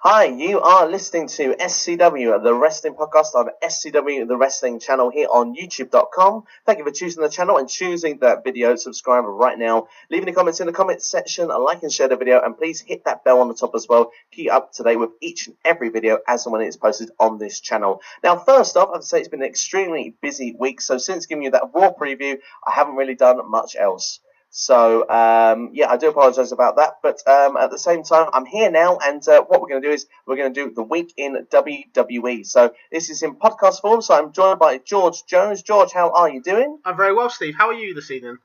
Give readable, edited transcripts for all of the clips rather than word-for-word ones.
Hi, you are listening to SCW, the wrestling podcast on SCW, the wrestling channel here on YouTube.com. Thank you for choosing the channel and choosing that video. Subscribe right now. Leaving the comments in the comments section, like and share the video, and please hit that bell on the top as well. Keep up to date with each and every video as and when it's posted on this channel. Now, first off, I have to say it's been an extremely busy week, so since giving you that Raw preview, I haven't really done much else. So, I do apologise about that, but at the same time, I'm here now, and what we're going to do is we're going to do the week in WWE. So, this is in podcast form, so I'm joined by George Jones. George, how are you doing? I'm very well, Steve. How are you this evening?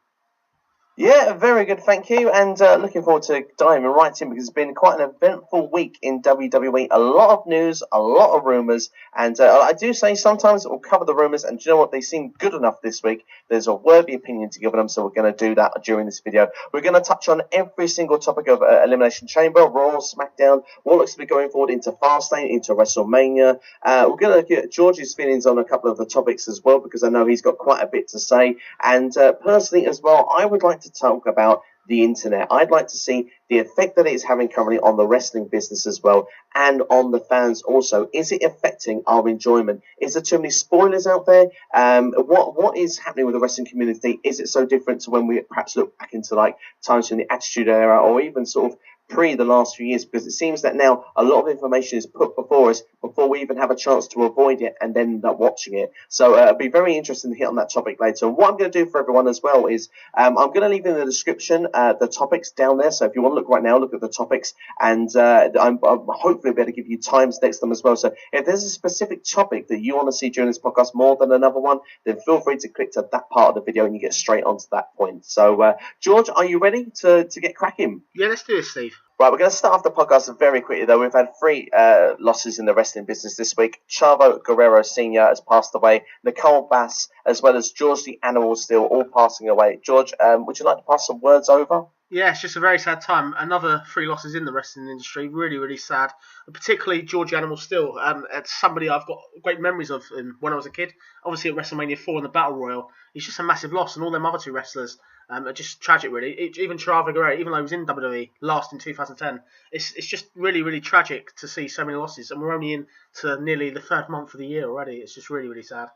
Yeah, very good, thank you, and looking forward to diving right in because it's been quite an eventful week in WWE. A lot of news, a lot of rumours, and I do say sometimes we'll cover the rumours, and do you know what? They seem good enough this week. There's a worthy opinion to give them, so we're going to do that during this video. We're going to touch on every single topic of Elimination Chamber, Raw, SmackDown, what looks to be going forward into Fastlane, into WrestleMania. We're going to get George's feelings on a couple of the topics as well because I know he's got quite a bit to say, and personally as well, I would like to talk about the internet. I'd like to see the effect that it is having currently on the wrestling business as well and on the fans also. Is it affecting our enjoyment? Is there too many spoilers out there? What is happening with the wrestling community? Is it so different to when we perhaps look back into like times in the Attitude Era or even sort of pre the last few years, because it seems that now a lot of information is put before us before we even have a chance to avoid it and then end up watching it. So it'll be very interesting to hit on that topic later. And what I'm going to do for everyone as well is I'm going to leave in the description the topics down there. So if you want to look right now, look at the topics, and I'm hopefully be able to give you times next to them as well. So if there's a specific topic that you want to see during this podcast more than another one, then feel free to click to that part of the video and you get straight onto that point. So George, are you ready to get cracking? Yeah, let's do this, Steve. Right, we're going to start off the podcast very quickly, though. We've had three losses in the wrestling business this week. Chavo Guerrero Sr. has passed away. Nicole Bass, as well as George the Animal Steel, all passing away. George, would you like to pass some words over? Yeah, it's just a very sad time. Another three losses in the wrestling industry. Really, really sad. Particularly George the Animal Steel. It's somebody I've got great memories of when I was a kid. Obviously at WrestleMania 4 in the Battle Royal. He's just a massive loss, and all them other two wrestlers are just tragic, really. Even Chavo Guerrero, even though he was in WWE last in 2010, it's just really, really tragic to see so many losses. And we're only into nearly the third month of the year already. It's just really, really sad.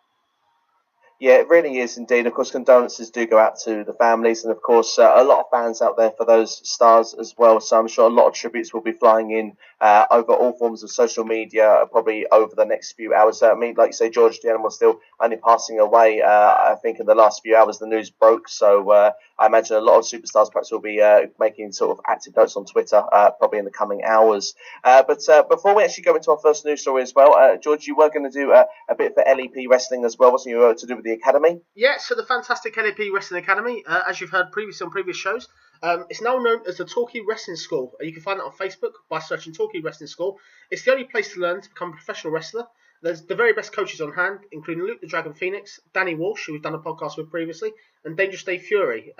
Yeah, it really is indeed. Of course, condolences do go out to the families and, of course, a lot of fans out there for those stars as well. So I'm sure a lot of tributes will be flying in over all forms of social media probably over the next few hours. I mean, like you say, George the Animal still only passing away. I think in the last few hours the news broke. So I imagine a lot of superstars perhaps will be making sort of active notes on Twitter probably in the coming hours. But before we actually go into our first news story as well, George, you were going to do a bit for LEP Wrestling as well, wasn't you, to do with the Academy? Yeah, so the fantastic LEP Wrestling Academy, as you've heard previously on previous shows, it's now known as the Torquay Wrestling School. You can find it on Facebook by searching Torquay Wrestling School. It's the only place to learn to become a professional wrestler. There's the very best coaches on hand, including Luke the Dragon Phoenix, Danny Walsh, who we've done a podcast with previously, and Dangerous Dave Fury.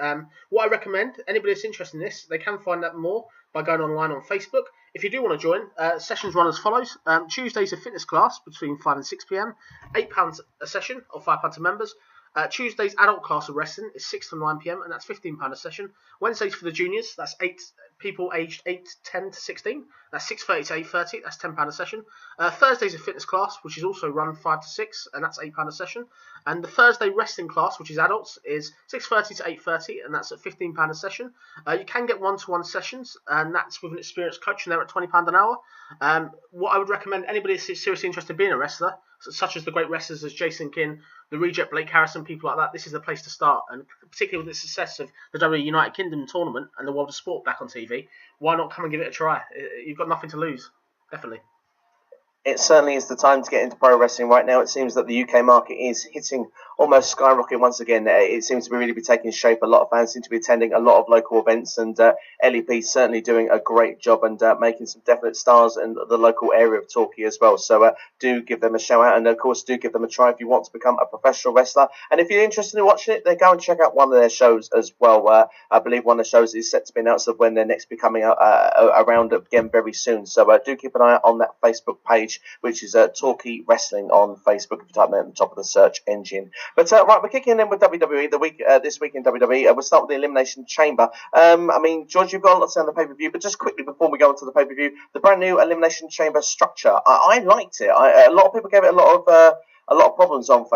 What I recommend, anybody that's interested in this, they can find out more by going online on Facebook. If you do want to join, sessions run as follows. Tuesday's a fitness class between 5 and 6 p.m, £8 a session or £5 to members. Tuesday's adult class of wrestling is 6 to 9 p.m, and that's £15 a session. Wednesdays for the juniors, that's 8 people aged 10 to 16. That's 6:30 to 8:30. That's £10 a session. Thursday's a fitness class, which is also run 5 to 6, and that's £8 a session. And the Thursday wrestling class, which is adults, is 6:30 to 8:30, and that's at £15 a session. You can get one-to-one sessions, and that's with an experienced coach, and they're at £20 an hour. What I would recommend anybody that's seriously interested in being a wrestler, such as the great wrestlers as Jason King, the Reject Blake Harrison, people like that, this is the place to start. And particularly with the success of the WWE United Kingdom tournament and the World of Sport back on TV, why not come and give it a try? You've got nothing to lose, definitely. It certainly is the time to get into pro wrestling right now. It seems that the UK market is hitting almost skyrocket once again. It seems to be really taking shape. A lot of fans seem to be attending a lot of local events, and LEP certainly doing a great job and making some definite stars in the local area of Torquay as well. So do give them a shout out, and of course do give them a try if you want to become a professional wrestler. And if you're interested in watching it, then go and check out one of their shows as well. I believe one of the shows is set to be announced of when they're next becoming around again very soon. So do keep an eye out on that Facebook page, which is Torquay Wrestling on Facebook, if you type that at the top of the search engine. But right, we're kicking in with WWE this week in WWE. We'll start with the Elimination Chamber. I mean, George, you've got a lot to say on the pay-per-view, but just quickly before we go into the pay-per-view, the brand new Elimination Chamber structure. I liked it. A lot of people gave it a lot of problems on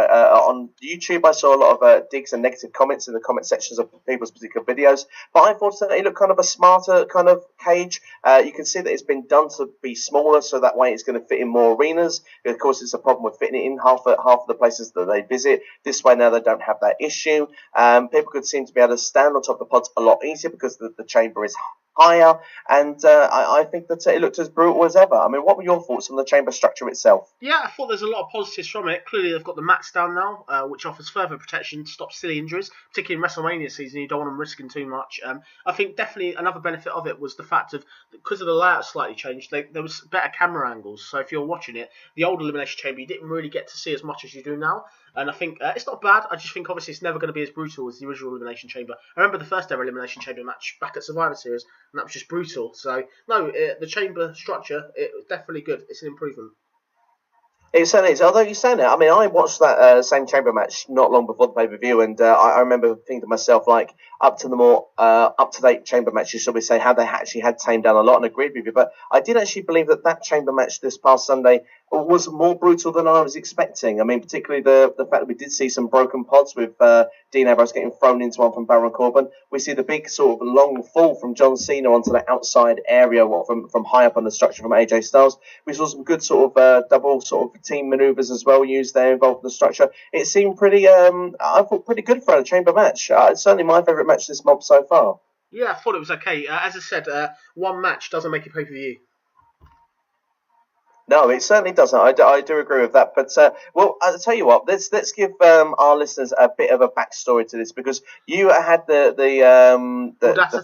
YouTube. I saw a lot of digs and negative comments in the comment sections of people's particular videos. But I thought that it looked kind of a smarter kind of cage. You can see that it's been done to be smaller, so that way it's going to fit in more arenas. Of course, it's a problem with fitting it in half of the places that they visit. This way now they don't have that issue. People could seem to be able to stand on top of the pods a lot easier because the chamber is higher, and I think that it looked as brutal as ever. I mean, what were your thoughts on the chamber structure itself? Yeah, I thought there's a lot of positives from it. Clearly, they've got the mats down now, which offers further protection to stop silly injuries, particularly in WrestleMania season. You don't want them risking too much. I think definitely another benefit of it was the fact of, because of the layout slightly changed, there was better camera angles. So if you're watching it, the old Elimination Chamber, you didn't really get to see as much as you do now. And I think it's not bad. I just think obviously it's never going to be as brutal as the original Elimination Chamber. I remember the first ever Elimination Chamber match back at Survivor Series, and that was just brutal. So no, the chamber structure, it was definitely good. It's an improvement. It certainly is. Although you say that, I mean, I watched that same chamber match not long before the pay-per-view, and I remember thinking to myself, like, up to the more up-to-date chamber matches, shall we say, how they actually had tamed down a lot, and agreed with you. But I did actually believe that chamber match this past Sunday was more brutal than I was expecting. I mean, particularly the fact that we did see some broken pods with Dean Ambrose getting thrown into one from Baron Corbin. We see the big sort of long fall from John Cena onto the outside area from high up on the structure from AJ Styles. We saw some good sort of double sort of team maneuvers as well used there involved in the structure. It seemed pretty, I thought, pretty good for a chamber match. It's certainly my favourite match this month so far. Yeah, I thought it was okay. As I said, one match doesn't make a pay-per-view. No, it certainly doesn't. I do agree with that. But, well, I'll tell you what, let's give our listeners a bit of a backstory to this, because you had the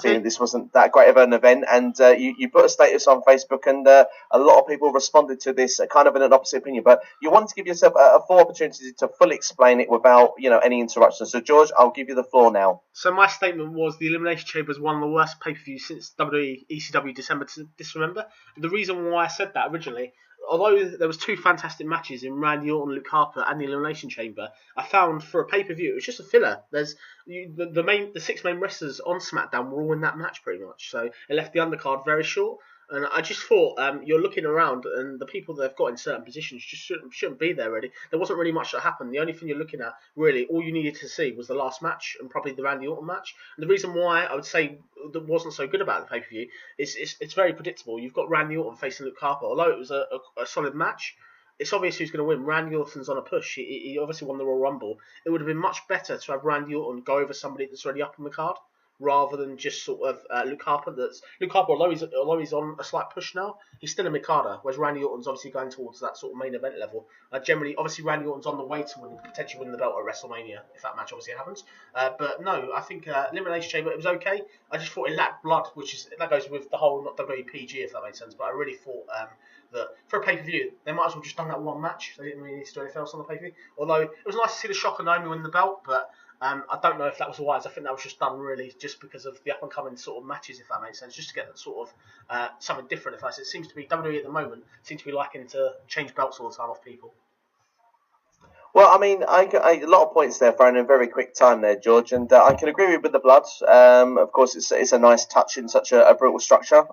feeling this wasn't that great of an event, and you put a status on Facebook, and a lot of people responded to this kind of in an opposite opinion. But you wanted to give yourself a full opportunity to fully explain it without, any interruptions. So, George, I'll give you the floor now. So my statement was the Elimination Chamber is one of the worst pay-per-views since WWE ECW December to Disremember. The reason why I said that originally, although there was two fantastic matches in Randy Orton, Luke Harper, and the Elimination Chamber, I found for a pay-per-view it was just a filler. There's the six main wrestlers on SmackDown were all in that match pretty much, so it left the undercard very short. And I just thought you're looking around, and the people that they've got in certain positions just shouldn't be there really. There wasn't really much that happened. The only thing you're looking at, really, all you needed to see was the last match and probably the Randy Orton match. And the reason why I would say that wasn't so good about the pay-per-view is it's very predictable. You've got Randy Orton facing Luke Harper. Although it was a solid match, it's obvious who's going to win. Randy Orton's on a push. He obviously won the Royal Rumble. It would have been much better to have Randy Orton go over somebody that's already up on the card, rather than just sort of Luke Harper. Luke Harper, although he's on a slight push now, he's still a mid-carder, whereas Randy Orton's obviously going towards that sort of main event level. Generally, obviously, Randy Orton's on the way to potentially win the belt at WrestleMania, if that match obviously happens. But no, I think Elimination Chamber, it was okay. I just thought it lacked blood, that goes with the whole, not WPG, if that makes sense, but I really thought that for a pay-per-view, they might as well just done that one match. They didn't really need to do anything else on the pay-per-view. Although, it was nice to see the Shocker Naomi win the belt, but I don't know if that was wise. I think that was just done really just because of the up-and-coming sort of matches, if that makes sense, just to get that sort of something different. If it seems to be WWE at the moment seems to be liking to change belts all the time off people. Well, I mean, a lot of points there thrown in a very quick time there, George, and I can agree with the blood. Of course, it's a nice touch in such a brutal structure.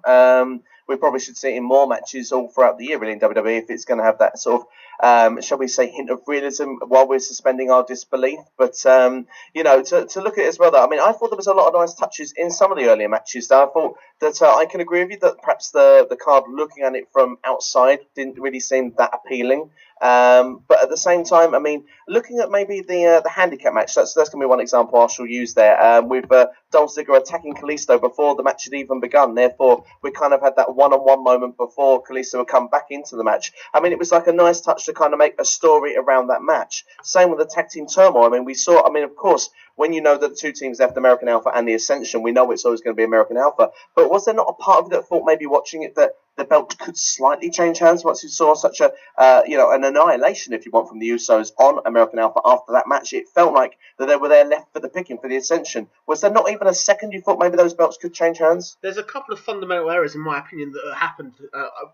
We probably should see it in more matches all throughout the year, really, in WWE, if it's going to have that sort of, shall we say, hint of realism while we're suspending our disbelief. But, to look at it as well, though, I mean, I thought there was a lot of nice touches in some of the earlier matches. I thought that I can agree with you that perhaps the card, looking at it from outside, didn't really seem that appealing. But at the same time, I mean, looking at maybe the handicap match, that's going to be one example I shall use there, with Dolph Ziggler attacking Kalisto before the match had even begun. Therefore, we kind of had that one-on-one moment before Kalisto would come back into the match. I mean, it was like a nice touch to kind of make a story around that match. Same with the tag team turmoil. I mean, of course, when you know that the two teams left, American Alpha and the Ascension, we know it's always going to be American Alpha. But was there not a part of it that thought maybe watching it that the belt could slightly change hands once you saw such an annihilation, if you want, from the Usos on American Alpha after that match? It felt like that they were there left for the picking for the Ascension. Was there not even a second you thought maybe those belts could change hands? There's a couple of fundamental errors, in my opinion, that happened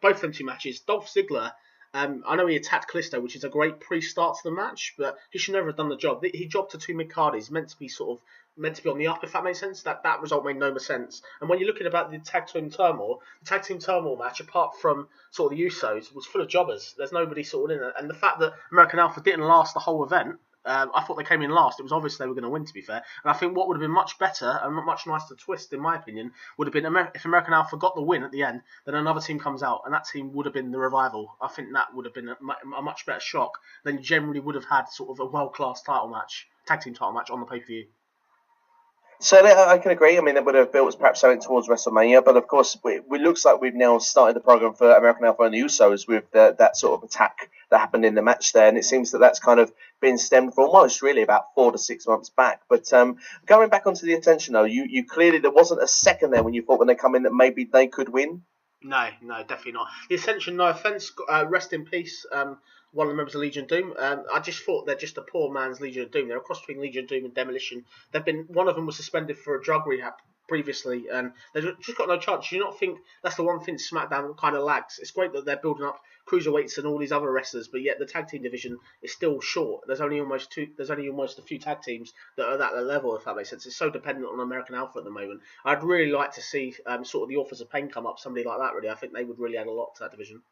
both them two matches. Dolph Ziggler I know he attacked Callisto, which is a great pre-start to the match, but he should never have done the job. He jobbed to two mid-carders, meant to be on the up, if that makes sense. That result made no more sense. And when you're looking about the tag team turmoil match, apart from sort of the Usos, was full of jobbers. There's nobody sort of in it. And the fact that American Alpha didn't last the whole event, I thought they came in last. It was obvious they were going to win, to be fair. And I think what would have been much better and much nicer twist, in my opinion, would have been if American Alpha got the win at the end, then another team comes out, and that team would have been the Revival. I think that would have been a much better shock than you generally would have had sort of a world-class tag team title match on the pay-per-view. So I can agree. I mean, that would have built perhaps something towards WrestleMania, but of course, it looks like we've now started the program for American Alpha and the Usos with that sort of attack that happened in the match there, and it seems that that's kind of been stemmed for almost really about 4 to 6 months back. But going back onto the attention, though, you clearly there wasn't a second there when you thought when they come in that maybe they could win. No, definitely not. The Ascension, no offense, rest in peace. One of the members of Legion of Doom. I just thought they're just a poor man's Legion of Doom. They're a cross between Legion of Doom and Demolition. One of them was suspended for a drug rehab previously, and they've just got no chance. Do you not think that's the one thing SmackDown kind of lags? It's great that they're building up cruiserweights and all these other wrestlers, but yet the tag team division is still short. There's only almost a few tag teams that are at that level, if that makes sense. It's so dependent on American Alpha at the moment. I'd really like to see sort of the Authors of Pain come up, somebody like that. Really, I think they would really add a lot to that division.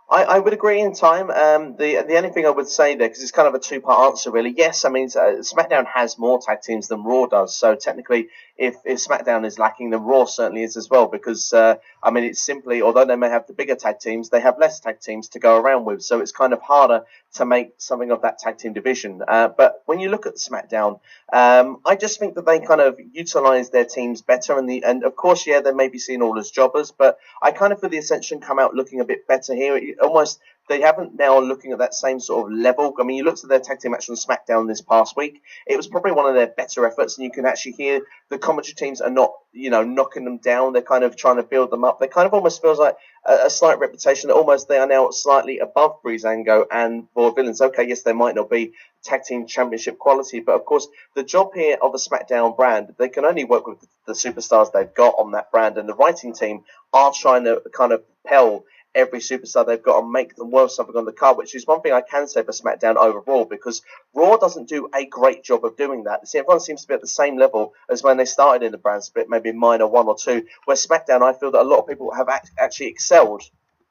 I would agree in time. The only thing I would say there, because it's kind of a two-part answer, really. Yes, I mean, SmackDown has more tag teams than Raw does. So technically, if SmackDown is lacking, then Raw certainly is as well. Because, I mean, it's simply, although they may have the bigger tag teams, they have less tag teams to go around with. So it's kind of harder to make something of that tag team division. But when you look at SmackDown, I just think that they kind of utilize their teams better. And of course, yeah, they may be seen all as jobbers, but I kind of feel the Ascension come out looking a bit better here. Almost they haven't now looking at that same sort of level. I mean, you looked at their tag team match on SmackDown this past week. It was probably one of their better efforts, and you can actually hear the commentary teams are not, knocking them down. They're kind of trying to build them up. They kind of almost feels like a slight reputation that almost they are now slightly above Breezango and Vaudevillains. Okay, yes, they might not be tag team championship quality, but of course, the job here of the SmackDown brand, they can only work with the superstars they've got on that brand, and the writing team are trying to kind of propel every superstar they've got and make them worth something on the card, which is one thing I can say for SmackDown over Raw, because Raw doesn't do a great job of doing that. See, everyone seems to be at the same level as when they started in the brand split, maybe minor 1 or 2, where SmackDown, I feel that a lot of people have actually excelled,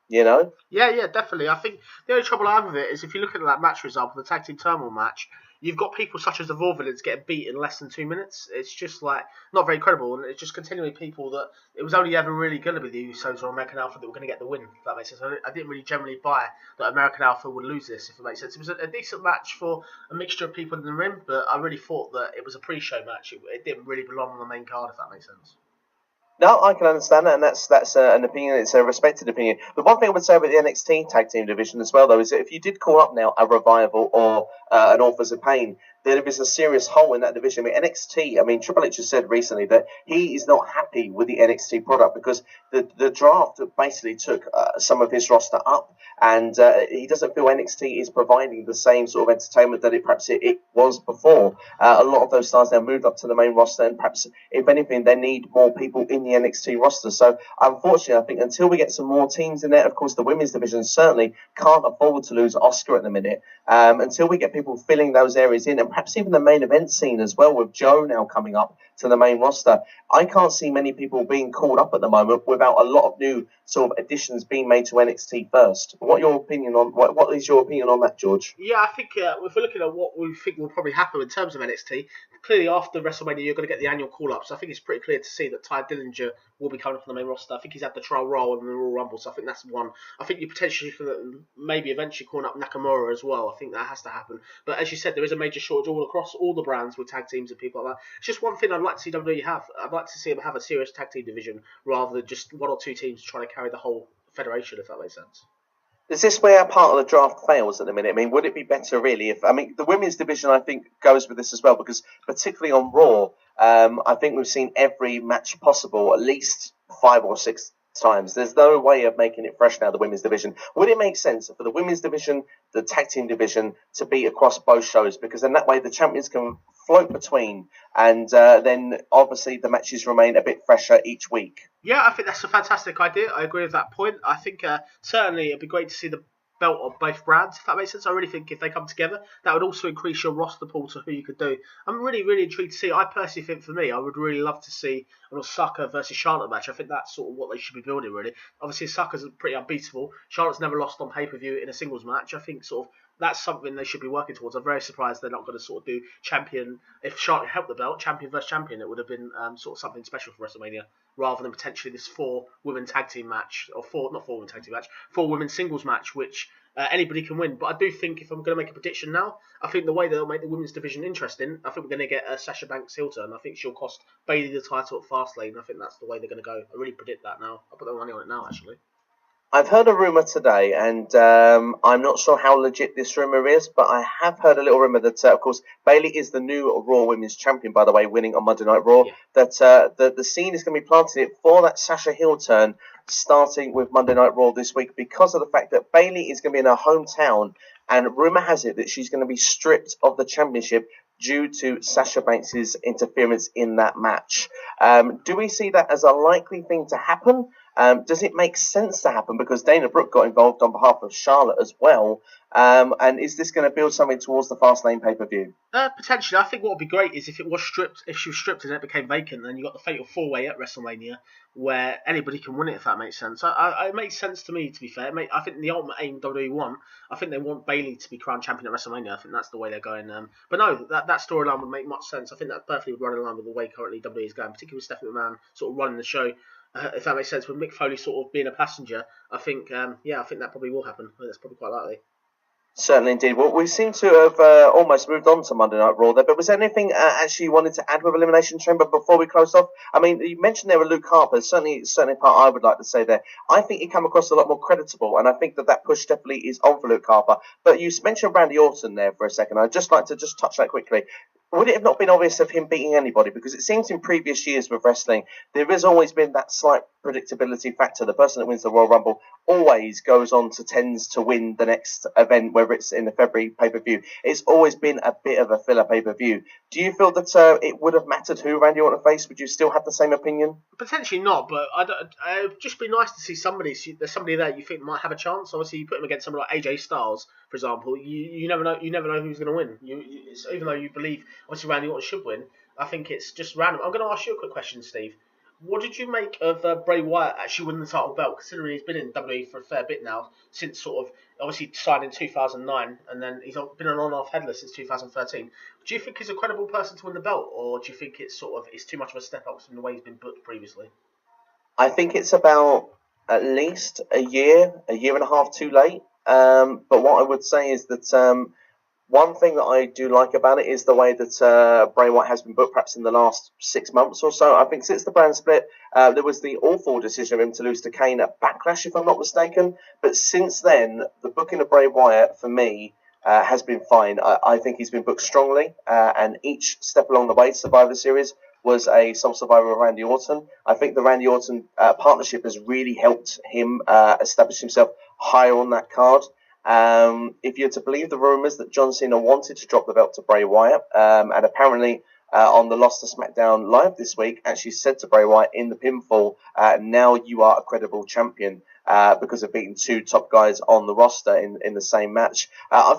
Yeah, definitely. I think the only trouble I have with it is if you look at that match result, the tag team turmoil match, you've got people such as the Vaudevillains getting beat in less than 2 minutes. It's just like not very credible, and it's just continually people that it was only ever really going to be the Usos or American Alpha that were going to get the win. If that makes sense. I didn't really generally buy that American Alpha would lose this. If it makes sense, it was a decent match for a mixture of people in the ring, but I really thought that it was a pre-show match. It didn't really belong on the main card. If that makes sense. No, I can understand that, and that's an opinion. It's a respected opinion. The one thing I would say about the NXT tag team division as well, though, is that if you did call up now a Revival or an Authors of Pain, there is a serious hole in that division. I mean, NXT, Triple H has said recently that he is not happy with the NXT product because the draft basically took some of his roster up, and he doesn't feel NXT is providing the same sort of entertainment that it was before. A lot of those stars now moved up to the main roster, and perhaps, if anything, they need more people in the NXT roster. So, unfortunately, I think until we get some more teams in there, of course, the women's division certainly can't afford to lose Oscar at the minute. Until we get people filling those areas in, and perhaps even the main event scene as well, with Joe now coming up to the main roster, I can't see many people being called up at the moment without a lot of new sort of additions being made to NXT first. What is your opinion on that, George? Yeah, I think if we're looking at what we think will probably happen in terms of NXT, clearly after WrestleMania you're going to get the annual call-ups. I think it's pretty clear to see that Ty Dillinger will be coming from the main roster. I think he's had the trial role in the Royal Rumble, so I think that's one. I think you potentially maybe eventually calling up Nakamura as well. I think that has to happen. But as you said, there is a major shortage all across all the brands with tag teams and people like that. It's just one thing I'd like to see WWE have. I'd like to see them have a serious tag team division rather than just 1 or 2 teams trying to carry the whole federation, if that makes sense. Is this where part of the draft fails at the minute? I mean, would it be better really if... the women's division, I think, goes with this as well, because particularly on Raw, I think we've seen every match possible at least 5 or 6 times. There's no way of making it fresh now, the women's division. Would it make sense for the women's division, the tag team division, to be across both shows? Because then that way the champions can float between, and then obviously the matches remain a bit fresher each week. Yeah, I think that's a fantastic idea. I agree with that point. I think certainly it'd be great to see the belt on both brands, if that makes sense. I really think if they come together, that would also increase your roster pool to who you could do. I'm really, really intrigued to see. I personally think for me, I would really love to see an Osaka versus Charlotte match. I think that's sort of what they should be building, really. Obviously, Osaka's pretty unbeatable. Charlotte's never lost on pay-per-view in a singles match. I think sort of that's something they should be working towards. I'm very surprised they're not going to sort of do champion. If Charlotte helped the belt, champion versus champion, it would have been sort of something special for WrestleMania, rather than potentially this 4-women tag team match, or not 4-women tag team match, 4-women singles match, which anybody can win. But I do think if I'm going to make a prediction now, I think the way they'll make the women's division interesting, I think we're going to get Sasha Banks heel turn. I think she'll cost Bayley the title at Fastlane. I think that's the way they're going to go. I really predict that now. I'll put the money on it now, actually. I've heard a rumour today, and I'm not sure how legit this rumour is, but I have heard a little rumour that, of course, Bayley is the new Raw Women's Champion, by the way, winning on Monday Night Raw, that the scene is going to be planted it for that Sasha heel turn, starting with Monday Night Raw this week, because of the fact that Bayley is going to be in her hometown, and rumour has it that she's going to be stripped of the championship due to Sasha Banks' interference in that match. Do we see that as a likely thing to happen? Does it make sense to happen? Because Dana Brooke got involved on behalf of Charlotte as well. And is this going to build something towards the Fastlane pay-per-view? Potentially. I think what would be great is if it was stripped, if she was stripped and it became vacant, then you got the Fatal 4-Way at WrestleMania where anybody can win it, if that makes sense. It makes sense to me, to be fair. I think the ultimate aim WWE want, I think they want Bayley to be crowned champion at WrestleMania. I think that's the way they're going. But no, that storyline would make much sense. I think that perfectly would run in line with the way currently WWE is going, particularly with Stephanie McMahon sort of running the show. If that makes sense, with Mick Foley sort of being a passenger, I think, I think that probably will happen. I think that's probably quite likely. Certainly indeed. Well, we seem to have almost moved on to Monday Night Raw there, but was there anything actually you wanted to add with Elimination Chamber before we close off? I mean, you mentioned there were Luke Harper, certainly part I would like to say there. I think he came across a lot more creditable, and I think that push definitely is on for Luke Harper. But you mentioned Randy Orton there for a second. I'd just like to touch that quickly. Would it have not been obvious of him beating anybody? Because it seems in previous years with wrestling, there has always been that slight predictability factor. The person that wins the Royal Rumble always tends to win the next event, whether it's in the February pay-per-view. It's always been a bit of a filler pay-per-view. Do you feel that it would have mattered who Randy Orton faced? Would you still have the same opinion? Potentially not, but it would just be nice to see somebody. There's somebody there you think might have a chance. Obviously, you put him against someone like AJ Styles, for example. You never know. You never know who's going to win. Even though you believe obviously Randy Orton should win, I think it's just random. I'm going to ask you a quick question, Steve. What did you make of Bray Wyatt actually winning the title belt, considering he's been in WWE for a fair bit now, since sort of obviously signed in 2009, and then he's been an on-off headless since 2013. Do you think he's a credible person to win the belt, or do you think it's too much of a step up from the way he's been booked previously? I think it's about at least a year and a half too late. But what I would say is that one thing that I do like about it is the way that Bray Wyatt has been booked, perhaps in the last 6 months or so. I think since the brand split, there was the awful decision of him to lose to Kane at Backlash, if I'm not mistaken. But since then, the booking of Bray Wyatt, for me, has been fine. I think he's been booked strongly, and each step along the way, Survivor Series was a Soul Survivor of Randy Orton. I think the Randy Orton partnership has really helped him establish himself higher on that card. If you're to believe the rumours that John Cena wanted to drop the belt to Bray Wyatt, and apparently on the Lost to SmackDown Live this week, actually said to Bray Wyatt in the pinfall, now you are a credible champion, because of beating two top guys on the roster in the same match.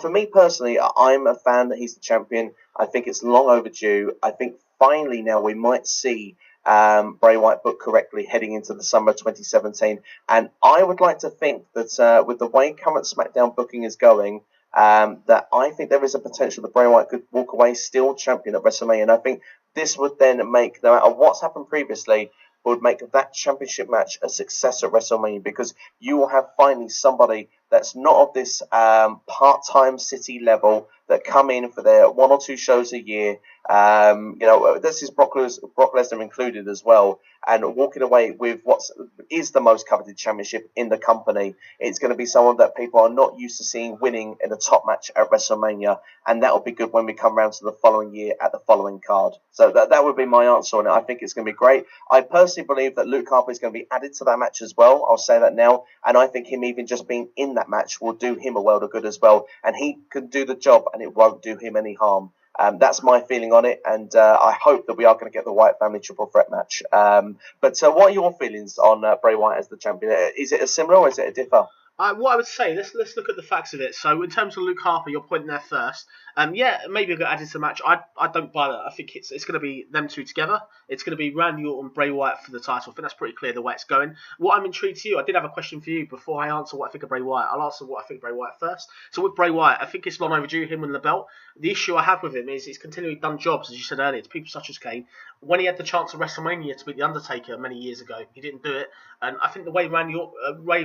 For me personally, I'm a fan that he's the champion. I think it's long overdue. I think finally now we might see Bray Wyatt booked correctly heading into the summer 2017. And I would like to think that with the way current SmackDown booking is going, that I think there is a potential that Bray Wyatt could walk away still champion at WrestleMania. And I think this would then make, no matter what's happened previously, would make that championship match a success at WrestleMania, because you will have finally somebody that's not of this part-time city level that come in for their 1 or 2 shows a year. This is Brock Lesnar included as well, and walking away with what is the most coveted championship in the company. It's going to be someone that people are not used to seeing winning in a top match at WrestleMania, and that will be good when we come around to the following year at the following card. So that would be my answer on it. I think it's going to be great. I personally believe that Luke Harper is going to be added to that match as well. I'll say that now, and I think him even just being in that match will do him a world of good as well, and he can do the job and it won't do him any harm. That's my feeling on it, and I hope that we are going to get the Wyatt family triple threat match. But what are your feelings on Bray Wyatt as the champion? Is it a similar or is it a differ? What I would say, let's look at the facts of it. So in terms of Luke Harper, you're pointing there first. Yeah, maybe he'll get added to the match. I don't buy that. I think it's going to be them two together. It's going to be Randy Orton, Bray Wyatt for the title. I think that's pretty clear the way it's going. What I'm intrigued to you, I did have a question for you before I answer what I think of Bray Wyatt. I'll answer what I think of Bray Wyatt first. So with Bray Wyatt, I think it's long overdue him winning the belt. The issue I have with him is he's continually done jobs, as you said earlier, to people such as Kane. When he had the chance at WrestleMania to beat The Undertaker many years ago, he didn't do it. And I think the way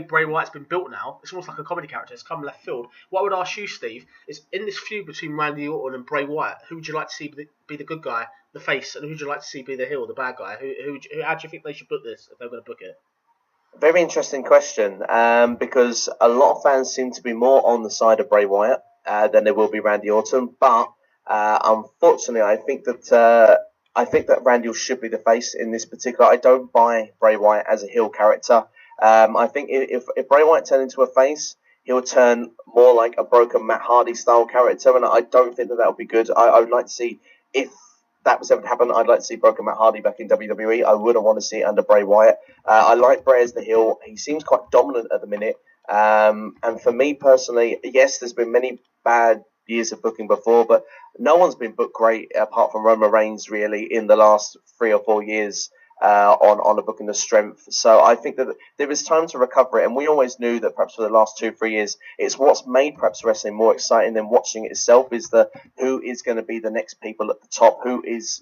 Bray Wyatt's been built now, it's almost like a comedy character. It's come left field. What I would ask you, Steve, is in this feud between Randy Orton and Bray Wyatt, who would you like to see be the good guy, the face, and who would you like to see be the heel, the bad guy? How do you think they should book this if they're going to book it? Very interesting question, because a lot of fans seem to be more on the side of Bray Wyatt than they will be Randy Orton. But unfortunately, I think that Randy should be the face in this particular. I don't buy Bray Wyatt as a heel character. I think if Bray Wyatt turned into a face, he'll turn more like a broken Matt Hardy style character, and I don't think that would be good. I would like to see, if that was ever to happen, I'd like to see broken Matt Hardy back in WWE. I wouldn't want to see it under Bray Wyatt. I like Bray as the heel. He seems quite dominant at the minute. And for me personally, yes, there's been many bad years of booking before, but no one's been booked great apart from Roman Reigns really in the last 3 or 4 years. On a booking of strength. So I think that there is time to recover it, and we always knew that perhaps for the last 2-3 years, it's what's made perhaps wrestling more exciting than watching it itself is who is going to be the next people at the top, who is,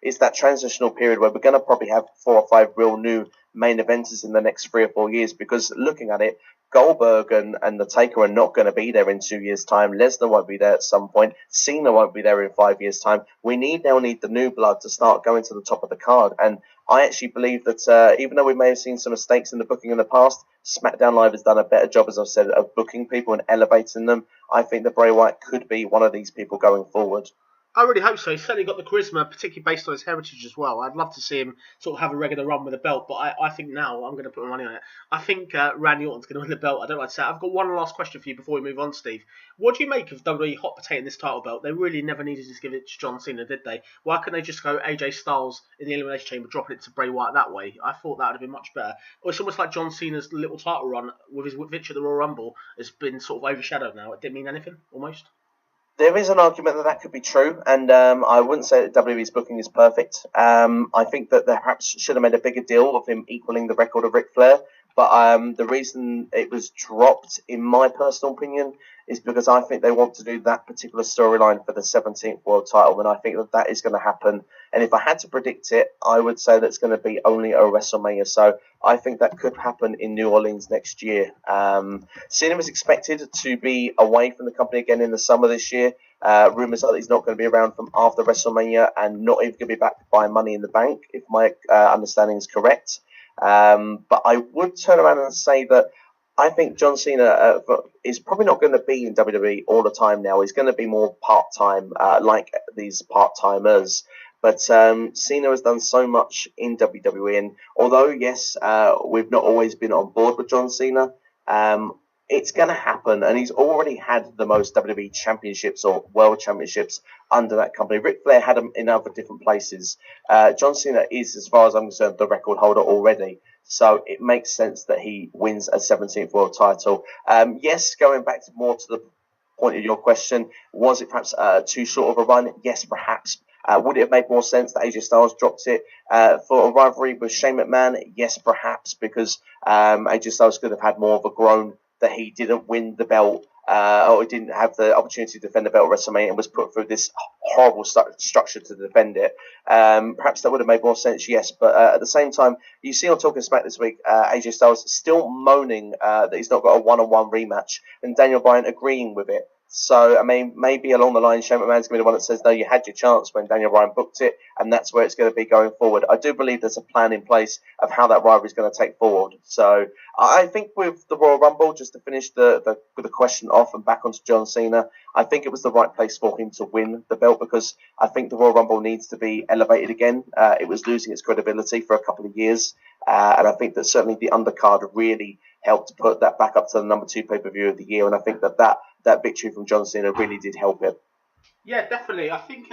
is that transitional period where we're going to probably have 4 or 5 real new main eventers in the next 3 or 4 years, because looking at it, Goldberg and the Taker are not going to be there in 2 years' time. Lesnar won't be there at some point. Cena won't be there in 5 years' time. We need the new blood to start going to the top of the card. And I actually believe that even though we may have seen some mistakes in the booking in the past, SmackDown Live has done a better job, as I've said, of booking people and elevating them. I think that Bray Wyatt could be one of these people going forward. I really hope so. He's certainly got the charisma, particularly based on his heritage as well. I'd love to see him sort of have a regular run with a belt, but I think now I'm going to put my money on it. I think Randy Orton's going to win the belt. I don't like to say it. I've got one last question for you before we move on, Steve. What do you make of WWE hot potatoing this title belt? They really never needed to give it to John Cena, did they? Why couldn't they just go AJ Styles in the Elimination Chamber, dropping it to Bray Wyatt that way? I thought that would have been much better. Or it's almost like John Cena's little title run with his victory at the Royal Rumble has been sort of overshadowed now. It didn't mean anything, almost. There is an argument that could be true, and I wouldn't say that WWE's booking is perfect. I think that they perhaps should have made a bigger deal of him equaling the record of Ric Flair, but the reason it was dropped, in my personal opinion, is because I think they want to do that particular storyline for the 17th world title, and I think that is going to happen. And if I had to predict it, I would say that it's going to be only a WrestleMania. So I think that could happen in New Orleans next year. Cena is expected to be away from the company again in the summer this year. Rumours are that he's not going to be around from after WrestleMania and not even going to be back by Money in the Bank, if my understanding is correct. But I would turn around and say that I think John Cena is probably not going to be in WWE all the time now. He's going to be more part-time, like these part-timers. But Cena has done so much in WWE, and although, yes, we've not always been on board with John Cena, it's going to happen, and he's already had the most WWE championships or world championships under that company. Ric Flair had them in other different places. John Cena is, as far as I'm concerned, the record holder already. So it makes sense that he wins a 17th world title. Yes, going back to the point of your question, was it perhaps too short of a run? Yes, perhaps. Would it have made more sense that AJ Styles dropped it for a rivalry with Shane McMahon? Yes, perhaps, because AJ Styles could have had more of a groan that he didn't win the belt or didn't have the opportunity to defend the belt at WrestleMania and was put through this horrible structure to defend it. Perhaps that would have made more sense, yes. But at the same time, you see on Talking Smack this week, AJ Styles still moaning that he's not got a one-on-one rematch, and Daniel Bryan agreeing with it. So, I mean, maybe along the line, Shane McMahon's going to be the one that says, no, you had your chance when Daniel Bryan booked it, and that's where it's going to be going forward. I do believe there's a plan in place of how that rivalry is going to take forward. So, I think with the Royal Rumble, just to finish the question off and back onto John Cena, I think it was the right place for him to win the belt, because I think the Royal Rumble needs to be elevated again. It was losing its credibility for a couple of years, and I think that certainly the undercard really helped put that back up to the number 2 pay-per-view of the year, and I think that victory from John Cena really did help it. Yeah, definitely. I think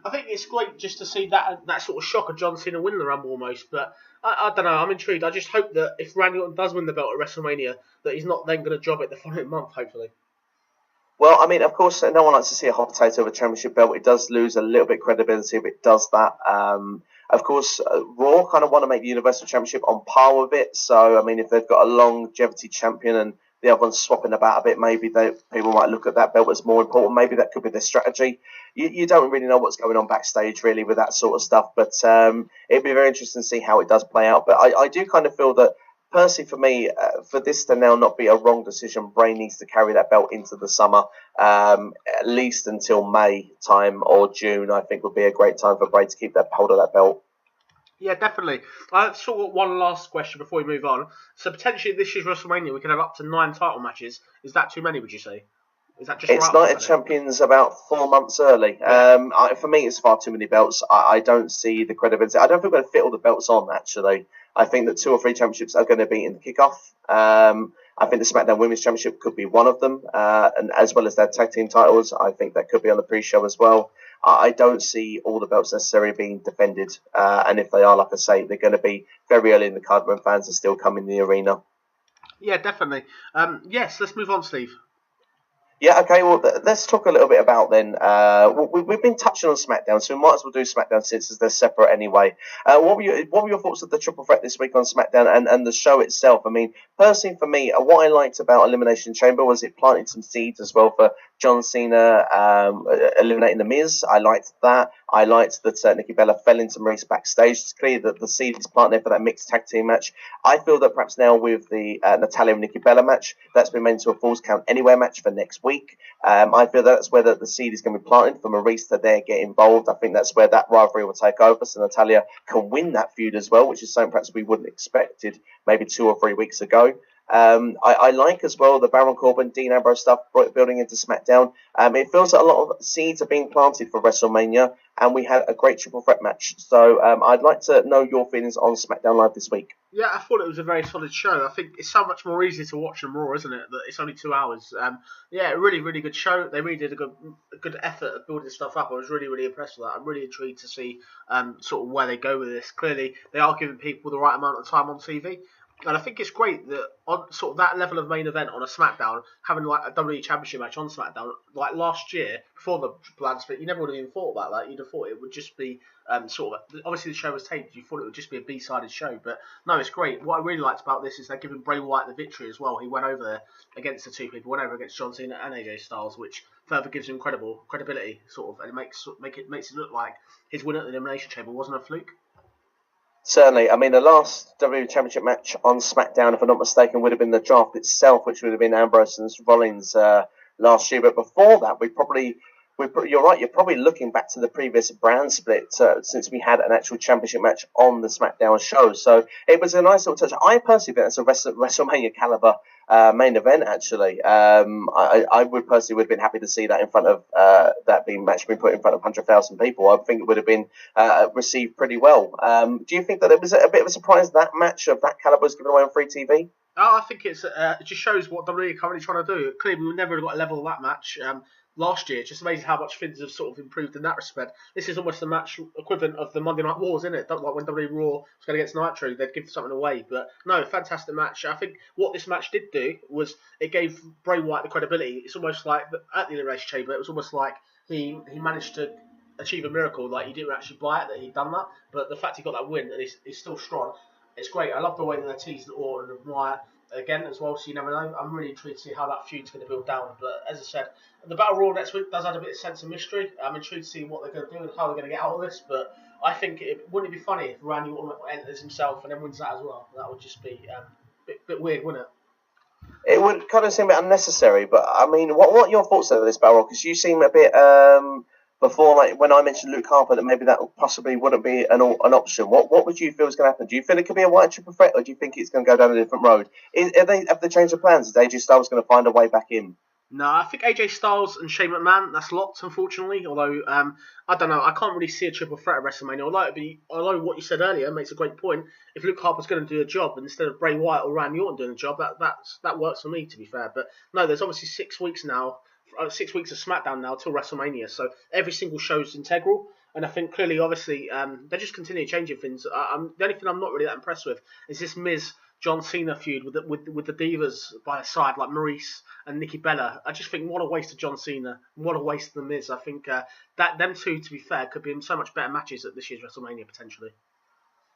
I think it's great just to see that sort of shock of John Cena win the Rumble almost. But I don't know. I'm intrigued. I just hope that if Randy Orton does win the belt at WrestleMania, that he's not then going to drop it the following month. Hopefully. Well, I mean, of course, no one likes to see a hot potato of a championship belt. It does lose a little bit of credibility if it does that. Of course, Raw kind of want to make the Universal Championship on par with it. So, I mean, if they've got a longevity champion and the other one's swapping about a bit, maybe people might look at that belt as more important. Maybe that could be their strategy. You don't really know what's going on backstage, really, with that sort of stuff. But it'd be very interesting to see how it does play out. But I do kind of feel that, personally, for me, for this to now not be a wrong decision, Bray needs to carry that belt into the summer, at least until May time or June. I think would be a great time for Bray to keep that hold of that belt. Yeah, definitely. I've sort of got one last question before we move on. So potentially this year's WrestleMania, we could have up to 9 title matches. Is that too many, would you say? Is that just It's right? Night of Champions about 4 months early. Yeah. For me, it's far too many belts. I don't see the credibility. I don't think we're going to fit all the belts on, actually. I think that 2 or 3 championships are going to be in the kickoff. I think the SmackDown Women's Championship could be one of them, and as well as their tag team titles. I think that could be on the pre-show as well. I don't see all the belts necessarily being defended, and if they are, like I say, they're going to be very early in the card when fans are still coming in the arena. Yeah, definitely. Yes, let's move on, Steve. Yeah, okay, well, let's talk a little bit about then. We've been touching on SmackDown, so we might as well do SmackDown since they're separate anyway. What were your thoughts of the triple threat this week on SmackDown and the show itself? I mean, personally for me, what I liked about Elimination Chamber was it planted some seeds as well for John Cena eliminating The Miz. I liked that. I liked that Nikki Bella fell into Maurice backstage. It's clear that the seed is planted there for that mixed tag team match. I feel that perhaps now with the Natalya and Nikki Bella match, that's been made into a Falls Count Anywhere match for next week. I feel that's where the seed is going to be planted for Maurice to there get involved. I think that's where that rivalry will take over, so Natalya can win that feud as well, which is something perhaps we wouldn't have expected maybe 2 or 3 weeks ago. I like as well the Baron Corbin, Dean Ambrose stuff building into SmackDown. It feels like a lot of seeds are being planted for WrestleMania, and we had a great triple threat match. So I'd like to know your feelings on SmackDown Live this week. Yeah, I thought it was a very solid show. I think it's so much more easy to watch than Raw, isn't it? That it's only 2 hours. Yeah, really, really good show. They really did a good effort of building stuff up. I was really, really impressed with that. I'm really intrigued to see sort of where they go with this. Clearly, they are giving people the right amount of time on TV. And I think it's great that on sort of that level of main event on a SmackDown, having like a WWE Championship match on SmackDown, like last year, before the brand split, you never would have even thought about that. You'd have thought it would just be sort of, obviously the show was taped, you thought it would just be a B-sided show, but no, it's great. What I really liked about this is they're giving Bray Wyatt the victory as well. He went over there against the 2 people, went over against John Cena and AJ Styles, which further gives him credibility, sort of, and it makes it look like his win at the Elimination Chamber wasn't a fluke. Certainly. I mean, the last WWE Championship match on SmackDown, if I'm not mistaken, would have been the draft itself, which would have been Ambrose and Rollins last year. But before that, you're right, you're probably looking back to the previous brand split since we had an actual championship match on the SmackDown show. So it was a nice little touch. I personally think that's a WrestleMania caliber main event, actually. I would have been happy to see that in front of that match being put in front of 100,000 people. I think it would have been received pretty well. Do you think that it was a bit of a surprise that match of that caliber was given away on free TV? Oh, I think it just shows what WWE are currently trying to do. Clearly, we never got a level of that match last year. It's just amazing how much things have sort of improved in that respect. This is almost the match equivalent of the Monday Night Wars, isn't it? Like when WWE Raw was going against Nitro, they'd give something away. But no, fantastic match. I think what this match did do was it gave Bray Wyatt the credibility. It's almost like at the Elimination Chamber, it was almost like he managed to achieve a miracle. Like you didn't actually buy it that he'd done that, but the fact he got that win and he's still strong, it's great. I love the way that they teased Orton and Wyatt again as well, so you never know. I'm really intrigued to see how that feud's going to build down. But as I said, the Battle Royal next week does add a bit of sense of mystery. I'm intrigued to see what they're going to do and how they're going to get out of this. But I think wouldn't it be funny if Randy Orton enters himself and then wins that as well? That would just be a bit weird, wouldn't it? It would kind of seem a bit unnecessary, but I mean, what are your thoughts over this Battle Royal? Because you seem a bit before, like when I mentioned Luke Harper, that maybe that possibly wouldn't be an option. What would you feel is going to happen? Do you feel it could be a white triple threat, or do you think it's going to go down a different road? Have they changed the plans? Is AJ Styles going to find a way back in? No, I think AJ Styles and Shane McMahon, that's locked, unfortunately. Although, I don't know, I can't really see a triple threat at WrestleMania. Although what you said earlier makes a great point. If Luke Harper's going to do a job, and instead of Bray Wyatt or Randy Orton doing a job, that works for me, to be fair. But no, there's obviously 6 weeks now, 6 weeks of SmackDown now till WrestleMania. So every single show's integral. And I think clearly, obviously, they just continue changing things. The only thing I'm not really that impressed with is this Miz John Cena feud with the divas by the side, like Maurice and Nikki Bella. I just think what a waste of John Cena, what a waste of the Miz. I think that them two, to be fair, could be in so much better matches at this year's WrestleMania potentially.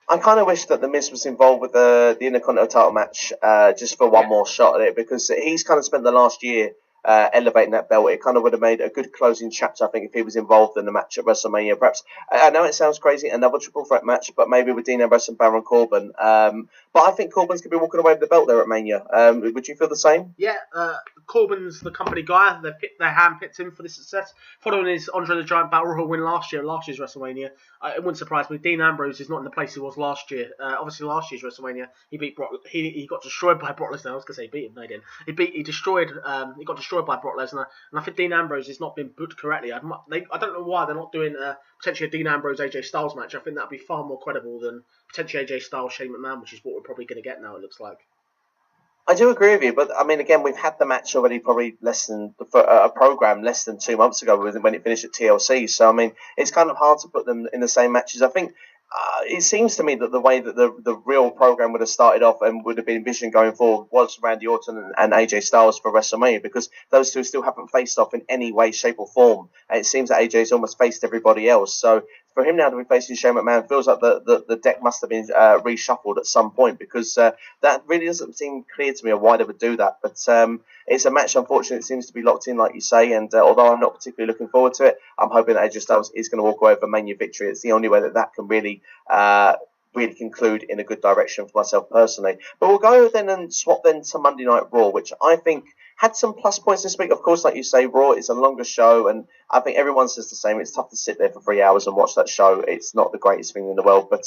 I kind of wish that the Miz was involved with the Intercontinental title match just for one more shot at it, because he's kind of spent the last year elevating that belt. It kind of would have made a good closing chapter, I think, if he was involved in the match at WrestleMania. Perhaps, I know it sounds crazy, another triple threat match, but maybe with Dean Ambrose and Baron Corbin. But I think Corbin's going to be walking away with the belt there at Mania. Would you feel the same? Yeah, Corbin's the company guy. They handpicked him for this success. Following his Andre the Giant Battle Royal win last year's WrestleMania, it wouldn't surprise me. Dean Ambrose is not in the place he was last year. Obviously, last year's WrestleMania, he beat Brock. He got destroyed by Brock Lesnar. I was going to say he beat him. No, he didn't. He got destroyed by Brock Lesnar, and I think Dean Ambrose is not being booked correctly. I don't know why they're not doing potentially a Dean Ambrose AJ Styles match. I think that'd be far more credible than potentially AJ Styles Shane McMahon, which is what we're probably going to get now. It looks like. I do agree with you, but I mean, again, we've had the match already probably a program less than 2 months ago when it finished at TLC. So, I mean, it's kind of hard to put them in the same matches. I think it seems to me that the way that the real program would have started off and would have been envisioned going forward was Randy Orton and AJ Styles for WrestleMania, because those two still haven't faced off in any way, shape or form. And it seems that AJ's almost faced everybody else. So for him now to be facing Shane McMahon feels like the deck must have been reshuffled at some point, because that really doesn't seem clear to me of why they would do that. But it's a match, unfortunately, it seems to be locked in, like you say. And although I'm not particularly looking forward to it, I'm hoping that AJ Styles is going to walk away with a Mania victory. It's the only way that can really conclude in a good direction for myself personally. But we'll go then and swap then to Monday Night Raw, which I think had some plus points this week. Of course, like you say, Raw is a longer show, and I think everyone says the same. It's tough to sit there for 3 hours and watch that show. It's not the greatest thing in the world, but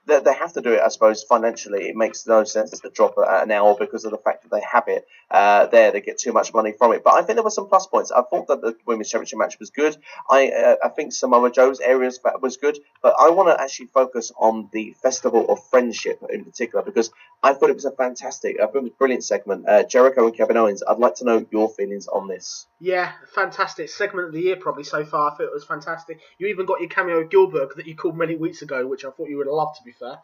they have to do it, I suppose, financially. It makes no sense to drop it at an hour because of the fact that they have it there. They get too much money from it. But I think there were some plus points. I thought that the Women's Championship match was good. I think Samoa Joe's areas was good, but I want to actually focus on the Festival of Friendship in particular, because I thought it was a fantastic, it was a brilliant segment. Jericho and Kevin Owens, I'd like to know your feelings on this. Yeah, fantastic segment of the year probably so far. I thought it was fantastic. You even got your cameo of Gilbert that you called many weeks ago, which I thought you would have loved, to be fair.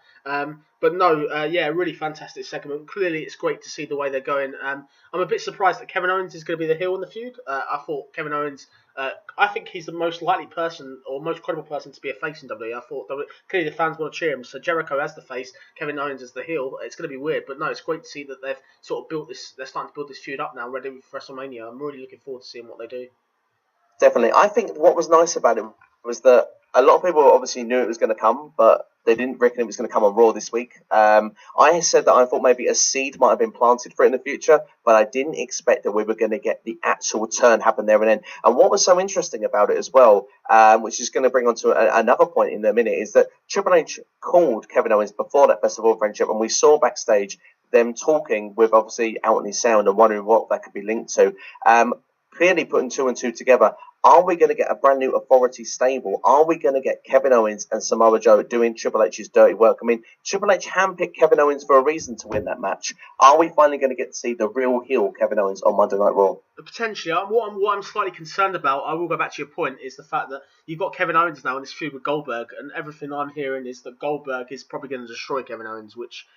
But no, yeah, really fantastic segment. Clearly, it's great to see the way they're going. I'm a bit surprised that Kevin Owens is going to be the heel in the feud. I thought Kevin Owens, I think he's the most likely person or most credible person to be a face in WWE. I thought clearly the fans want to cheer him. So Jericho as the face, Kevin Owens as the heel. It's going to be weird, but no, it's great to see that they've sort of built this. They're starting to build this feud up now, ready for WrestleMania. I'm really looking forward to seeing what they do. Definitely. I think what was nice about it was that a lot of people obviously knew it was going to come, but they didn't reckon it was going to come on Raw this week. I said that I thought maybe a seed might have been planted for it in the future, but I didn't expect that we were going to get the actual turn happen there and then. And what was so interesting about it as well, which is going to bring on to another point in a minute, is that Triple H called Kevin Owens before that Festival of Friendship, and we saw backstage them talking with obviously Out in His Sound and wondering what that could be linked to. Clearly putting two and two together. Are we going to get a brand new Authority stable? Are we going to get Kevin Owens and Samoa Joe doing Triple H's dirty work? I mean, Triple H handpicked Kevin Owens for a reason to win that match. Are we finally going to get to see the real heel Kevin Owens on Monday Night Raw? Potentially. What I'm slightly concerned about, I will go back to your point, is the fact that you've got Kevin Owens now in this feud with Goldberg, and everything I'm hearing is that Goldberg is probably going to destroy Kevin Owens, which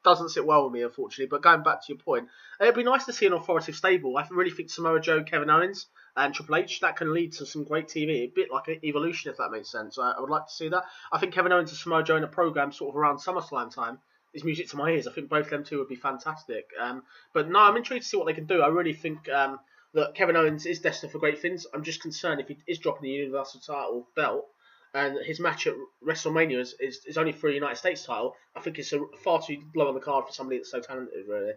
doesn't sit well with me, unfortunately. But going back to your point, it'd be nice to see an authoritative stable. I really think Samoa Joe, Kevin Owens, and Triple H, that can lead to some great TV, a bit like an Evolution, if that makes sense. I would like to see that. I think Kevin Owens and Samoa Joe in a program sort of around SummerSlam time is music to my ears. I think both of them two would be fantastic. But no, I'm intrigued to see what they can do. I really think that Kevin Owens is destined for great things. I'm just concerned if he is dropping the Universal title belt and his match at WrestleMania is only for a United States title. I think it's far too low on the card for somebody that's so talented, really.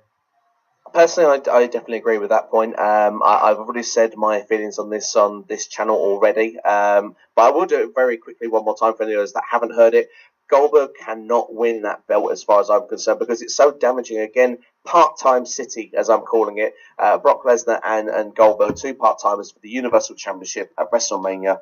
Personally, I definitely agree with that point. I've already said my feelings on this channel already, but I will do it very quickly one more time for those that haven't heard it. Goldberg cannot win that belt as far as I'm concerned because it's so damaging. Again, part-time city, as I'm calling it. Brock Lesnar and Goldberg, two part-timers for the Universal Championship at WrestleMania.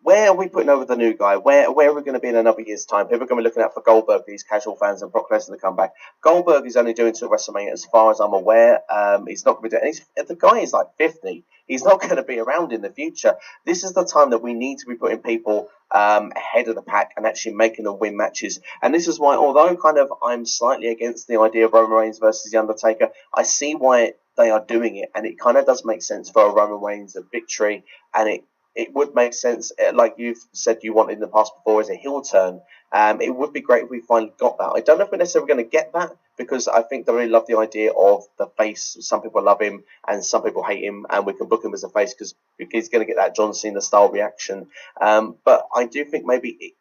where are we putting over the new guy? Where are we going to be in another year's time? People are going to be looking out for Goldberg, these casual fans, and Brock Lesnar to come back. Goldberg is only doing till WrestleMania, as far as I'm aware. He's not going to be doing. The guy is like 50. He's not going to be around in the future. This is the time that we need to be putting people ahead of the pack and actually making them win matches. And this is why, although kind of I'm slightly against the idea of Roman Reigns versus The Undertaker, I see why they are doing it, and it kind of does make sense for a Roman Reigns a victory, and it would make sense, like you've said you wanted in the past before, as a heel turn. It would be great if we finally got that. I don't know if we're necessarily going to get that, because I think they really love the idea of the face. Some people love him and some people hate him, and we can book him as a face because he's going to get that John Cena style reaction. But I do think maybe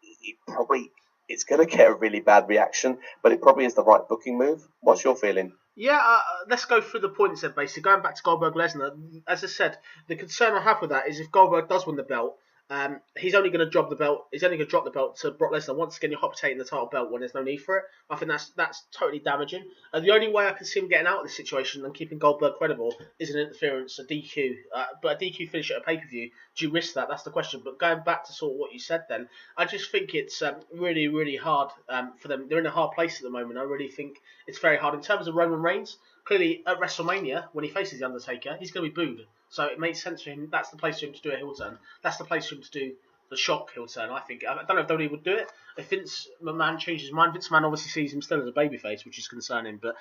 it's going to get a really bad reaction, but it probably is the right booking move. What's your feeling? Yeah, let's go through the points then, basically. Going back to Goldberg Lesnar, as I said, the concern I have with that is if Goldberg does win the belt, he's only going to drop the belt. He's only going to drop the belt to Brock Lesnar. Once again, you're hot potatoing the title belt when there's no need for it. I think that's totally damaging. And the only way I can see him getting out of this situation and keeping Goldberg credible is an interference, a DQ. But a DQ finish at a pay-per-view, do you risk that? That's the question. But going back to sort of what you said then, I just think it's really, really hard for them. They're in a hard place at the moment. I really think it's very hard. In terms of Roman Reigns, clearly at WrestleMania, when he faces The Undertaker, he's going to be booed. So it makes sense for him. That's the place for him to do a heel turn. That's the place for him to do the shock heel turn, I think. I don't know if WWE would do it. If Vince McMahon changes his mind, Vince McMahon obviously sees him still as a babyface, which is concerning. But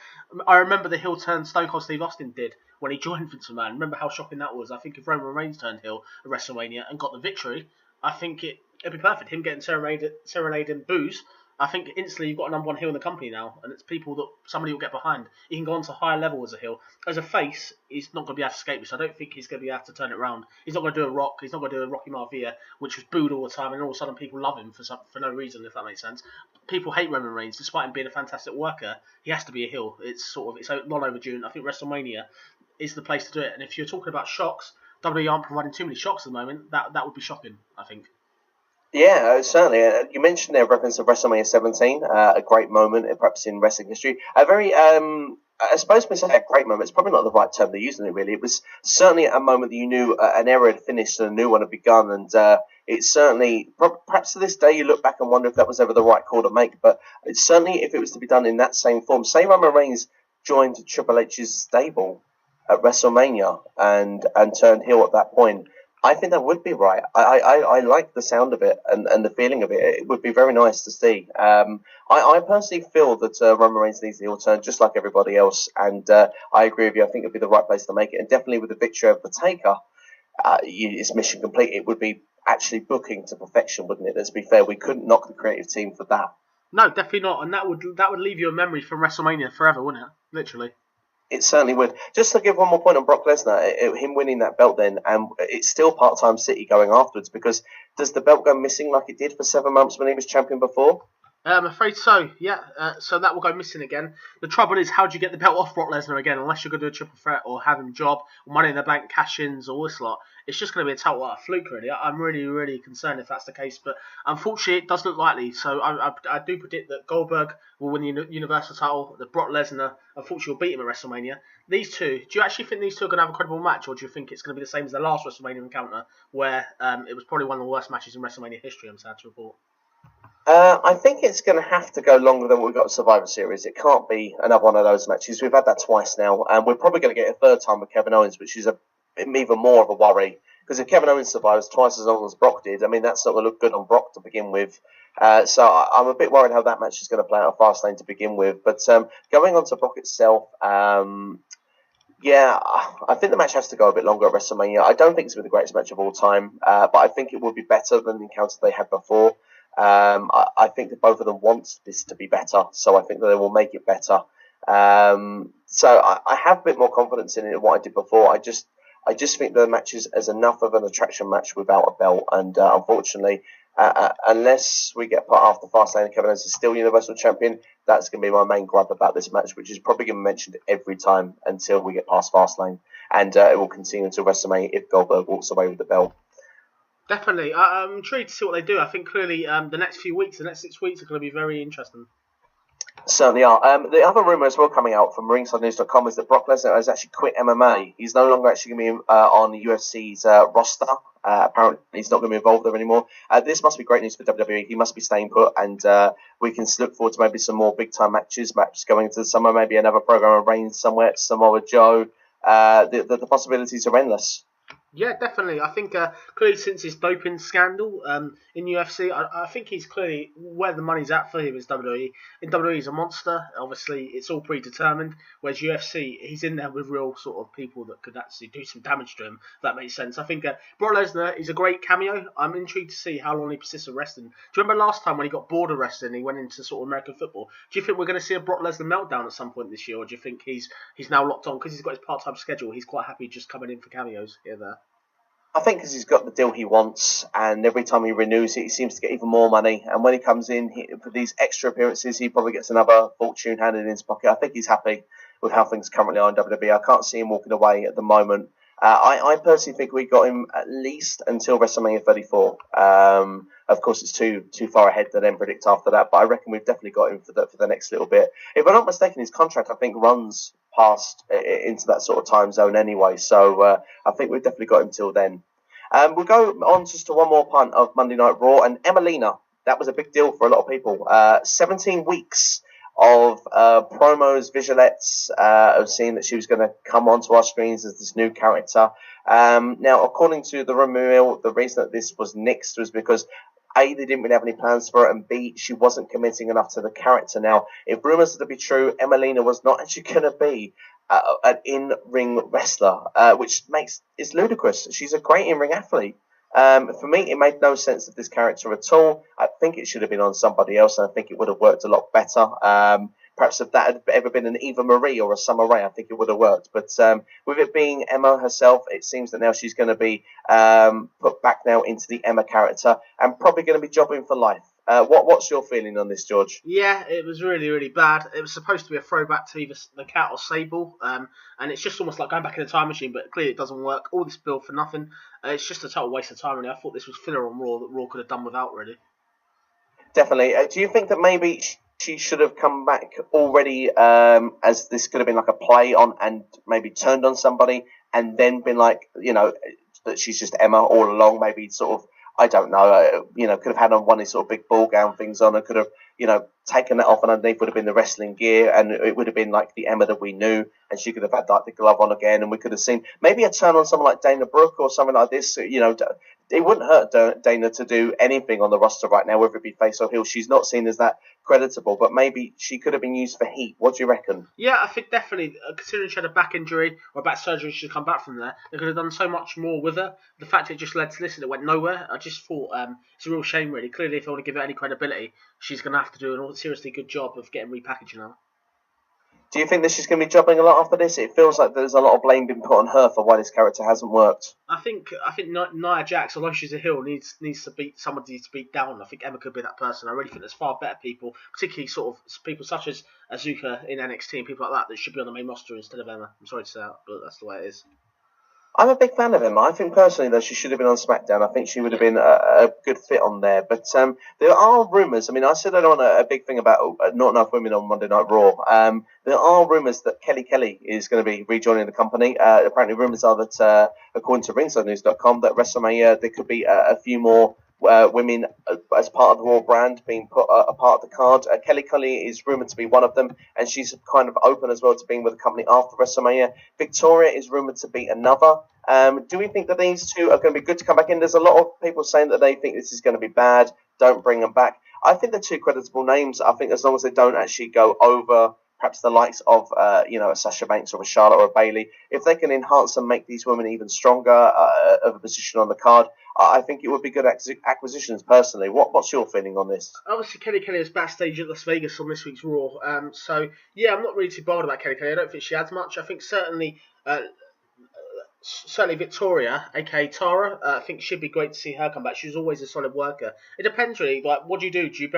I remember the heel turn Stone Cold Steve Austin did when he joined Vince McMahon. Remember how shocking that was? I think if Roman Reigns turned heel at WrestleMania and got the victory, I think it'd be perfect. Him getting serenaded and boos. I think instantly you've got a number one heel in the company now, and it's people that somebody will get behind. He can go on to a higher level as a heel. As a face, he's not going to be able to escape this. I don't think he's going to be able to turn it around. He's not going to do a Rock. He's not going to do a Rocky Maivia, which was booed all the time, and all of a sudden people love him for no reason, if that makes sense. People hate Roman Reigns, despite him being a fantastic worker. He has to be a heel. It's long overdue. And I think WrestleMania is the place to do it. And if you're talking about shocks, WWE aren't providing too many shocks at the moment. That would be shocking, I think. Yeah, certainly. You mentioned their reference to WrestleMania 17, a great moment, perhaps in wrestling history. A very, I suppose we say a great moment. It's probably not the right term they're using it, really. It was certainly a moment that you knew an era had finished and a new one had begun. And it's certainly, perhaps to this day, you look back and wonder if that was ever the right call to make. But it's certainly, if it was to be done in that same form, say Roman Reigns joined Triple H's stable at WrestleMania and turned heel at that point, I think that would be right. I like the sound of it and the feeling of it. It would be very nice to see. I personally feel that Roman Reigns needs the heel turn just like everybody else, and I agree with you. I think it would be the right place to make it, and definitely with the victory of the Taker, it's mission complete. It would be actually booking to perfection, wouldn't it? Let's be fair. We couldn't knock the creative team for that. No, definitely not, and that would leave you a memory from WrestleMania forever, wouldn't it? Literally. It certainly would. Just to give one more point on Brock Lesnar, him winning that belt then, and it's still part-time City going afterwards, because does the belt go missing like it did for 7 months when he was champion before? I'm afraid so, yeah. So that will go missing again. The trouble is, how do you get the belt off Brock Lesnar again, unless you're going to do a triple threat or have him job, or Money in the Bank cash-ins, or this lot? It's just going to be a total fluke, really. I'm really, really concerned if that's the case, but unfortunately, it does look likely. So I do predict that Goldberg will win the Universal title, that Brock Lesnar, unfortunately, will beat him at WrestleMania. These two, do you actually think these two are going to have a credible match, or do you think it's going to be the same as the last WrestleMania encounter, where it was probably one of the worst matches in WrestleMania history, I'm sad to report? I think it's going to have to go longer than what we've got at Survivor Series. It can't be another one of those matches. We've had that twice now, and we're probably going to get a third time with Kevin Owens, which is even more of a worry. Because if Kevin Owens survives twice as long as Brock did, I mean, that's not going to look good on Brock to begin with. So I'm a bit worried how that match is going to play out at Fastlane to begin with. But going on to Brock itself, yeah, I think the match has to go a bit longer at WrestleMania. I don't think it's been the greatest match of all time, but I think it will be better than the encounter they had before. I think that both of them want this to be better, so I think that they will make it better. So I have a bit more confidence in it than what I did before. I just think the match is enough of an attraction match without a belt, and unfortunately, unless we get put after Fastlane and Kevin Owens is still Universal Champion, that's going to be my main gripe about this match, which is probably going to be mentioned every time until we get past Fastlane, and it will continue until WrestleMania if Goldberg walks away with the belt. Definitely. I'm intrigued to see what they do. I think clearly the next 6 weeks are going to be very interesting. Certainly are. The other rumour as well coming out from ringsidenews.com is that Brock Lesnar has actually quit MMA. He's no longer actually going to be on the UFC's roster. Apparently, he's not going to be involved there anymore. This must be great news for WWE. He must be staying put, and we can look forward to maybe some more big-time matches going into the summer, maybe another program of Reigns somewhere, Samoa Joe. The possibilities are endless. Yeah, definitely. I think clearly since his doping scandal in UFC, I think he's clearly where the money's at for him is WWE. In WWE, he's a monster. Obviously, it's all predetermined. Whereas UFC, he's in there with real sort of people that could actually do some damage to him. If that makes sense. I think Brock Lesnar is a great cameo. I'm intrigued to see how long he persists in wrestling. Do you remember last time when he got bored of wrestling, he went into sort of American football? Do you think we're going to see a Brock Lesnar meltdown at some point this year, or do you think he's now locked on because he's got his part-time schedule? He's quite happy just coming in for cameos here and there. I think because he's got the deal he wants, and every time he renews it, he seems to get even more money. And when he comes in for these extra appearances, he probably gets another fortune handed in his pocket. I think he's happy with how things currently are in WWE. I can't see him walking away at the moment. I personally think we got him at least until WrestleMania 34. Of course, it's too far ahead to then predict after that, but I reckon we've definitely got him for the next little bit. If I'm not mistaken, his contract, I think, runs past into that sort of time zone anyway, so I think we've definitely got him till then. We'll go on just to one more part of Monday Night Raw, and Emelina. That was a big deal for a lot of people. 17 weeks of promos, visualettes, of seeing that she was going to come onto our screens as this new character. Now, according to the rumor mill, the reason that this was nixed was because A, they didn't really have any plans for it, and B, she wasn't committing enough to the character. Now, if rumors are to be true, Emelina was not actually going to be an in-ring wrestler, which is ludicrous. She's a great in-ring athlete. For me, it made no sense of this character at all. I think it should have been on somebody else, and I think it would have worked a lot better. Perhaps if that had ever been an Eva Marie or a Summer Rae, I think it would have worked. But with it being Emma herself, it seems that now she's going to be put back now into the Emma character and probably going to be jobbing for life. What's your feeling on this, George? Yeah, it was really, really bad. It was supposed to be a throwback to either the Cat or Sable, and it's just almost like going back in a time machine, but clearly it doesn't work. All this build for nothing. It's just a total waste of time, really. I thought this was filler on Raw that Raw could have done without, really. Definitely. Do you think that maybe she should have come back already, as this could have been like a play on and maybe turned on somebody and then been like, that she's just Emma all along, maybe sort of, I don't know, could have had on one of these sort of big ball gown things on and could have, taken that off, and underneath would have been the wrestling gear, and it would have been like the Emma that we knew, and she could have had like the glove on again, and we could have seen maybe a turn on someone like Dana Brooke or something like this. It wouldn't hurt Dana to do anything on the roster right now, whether it be face or heel. She's not seen as that creditable, but maybe she could have been used for heat. What do you reckon? Yeah, I think definitely, considering she had a back injury or a back surgery, she should come back from there. They could have done so much more with her. The fact it just led to this and it went nowhere, I just thought it's a real shame, really. Clearly, if they want to give it any credibility, she's going to have to do a seriously good job of getting repackaged now. Do you think that she's going to be jobbing a lot after this? It feels like there's a lot of blame being put on her for why this character hasn't worked. I think Nia Jax, although she's a heel, needs to beat somebody to beat down. I think Emma could be that person. I really think there's far better people, particularly sort of people such as Azuka in NXT and people like that should be on the main roster instead of Emma. I'm sorry to say that, but that's the way it is. I'm a big fan of Emma. I think personally that she should have been on SmackDown. I think she would have been a good fit on there. But there are rumours. I mean, I said I don't want a big thing about not enough women on Monday Night Raw. There are rumours that Kelly is going to be rejoining the company. Apparently, rumours are that, according to RingsideNews.com, that WrestleMania there could be a few more women as part of the Raw brand being put a part of the card. Kelly is rumoured to be one of them, and she's kind of open as well to being with the company after WrestleMania. Victoria is rumoured to be another. Do we think that these two are going to be good to come back in? There's a lot of people saying that they think this is going to be bad. Don't bring them back. I think they're two creditable names. I think as long as they don't actually go over perhaps the likes of a Sasha Banks or a Charlotte or a Bayley, if they can enhance and make these women even stronger of a position on the card, I think it would be good acquisitions personally. What's your feeling on this? Obviously, Kelly is backstage at Las Vegas on this week's Raw. So, yeah, I'm not really too bothered about Kelly. I don't think she adds much. I think certainly Victoria, aka Tara, I think she'd be great to see her come back. She's always a solid worker. It depends really. Like, what do you do? Do you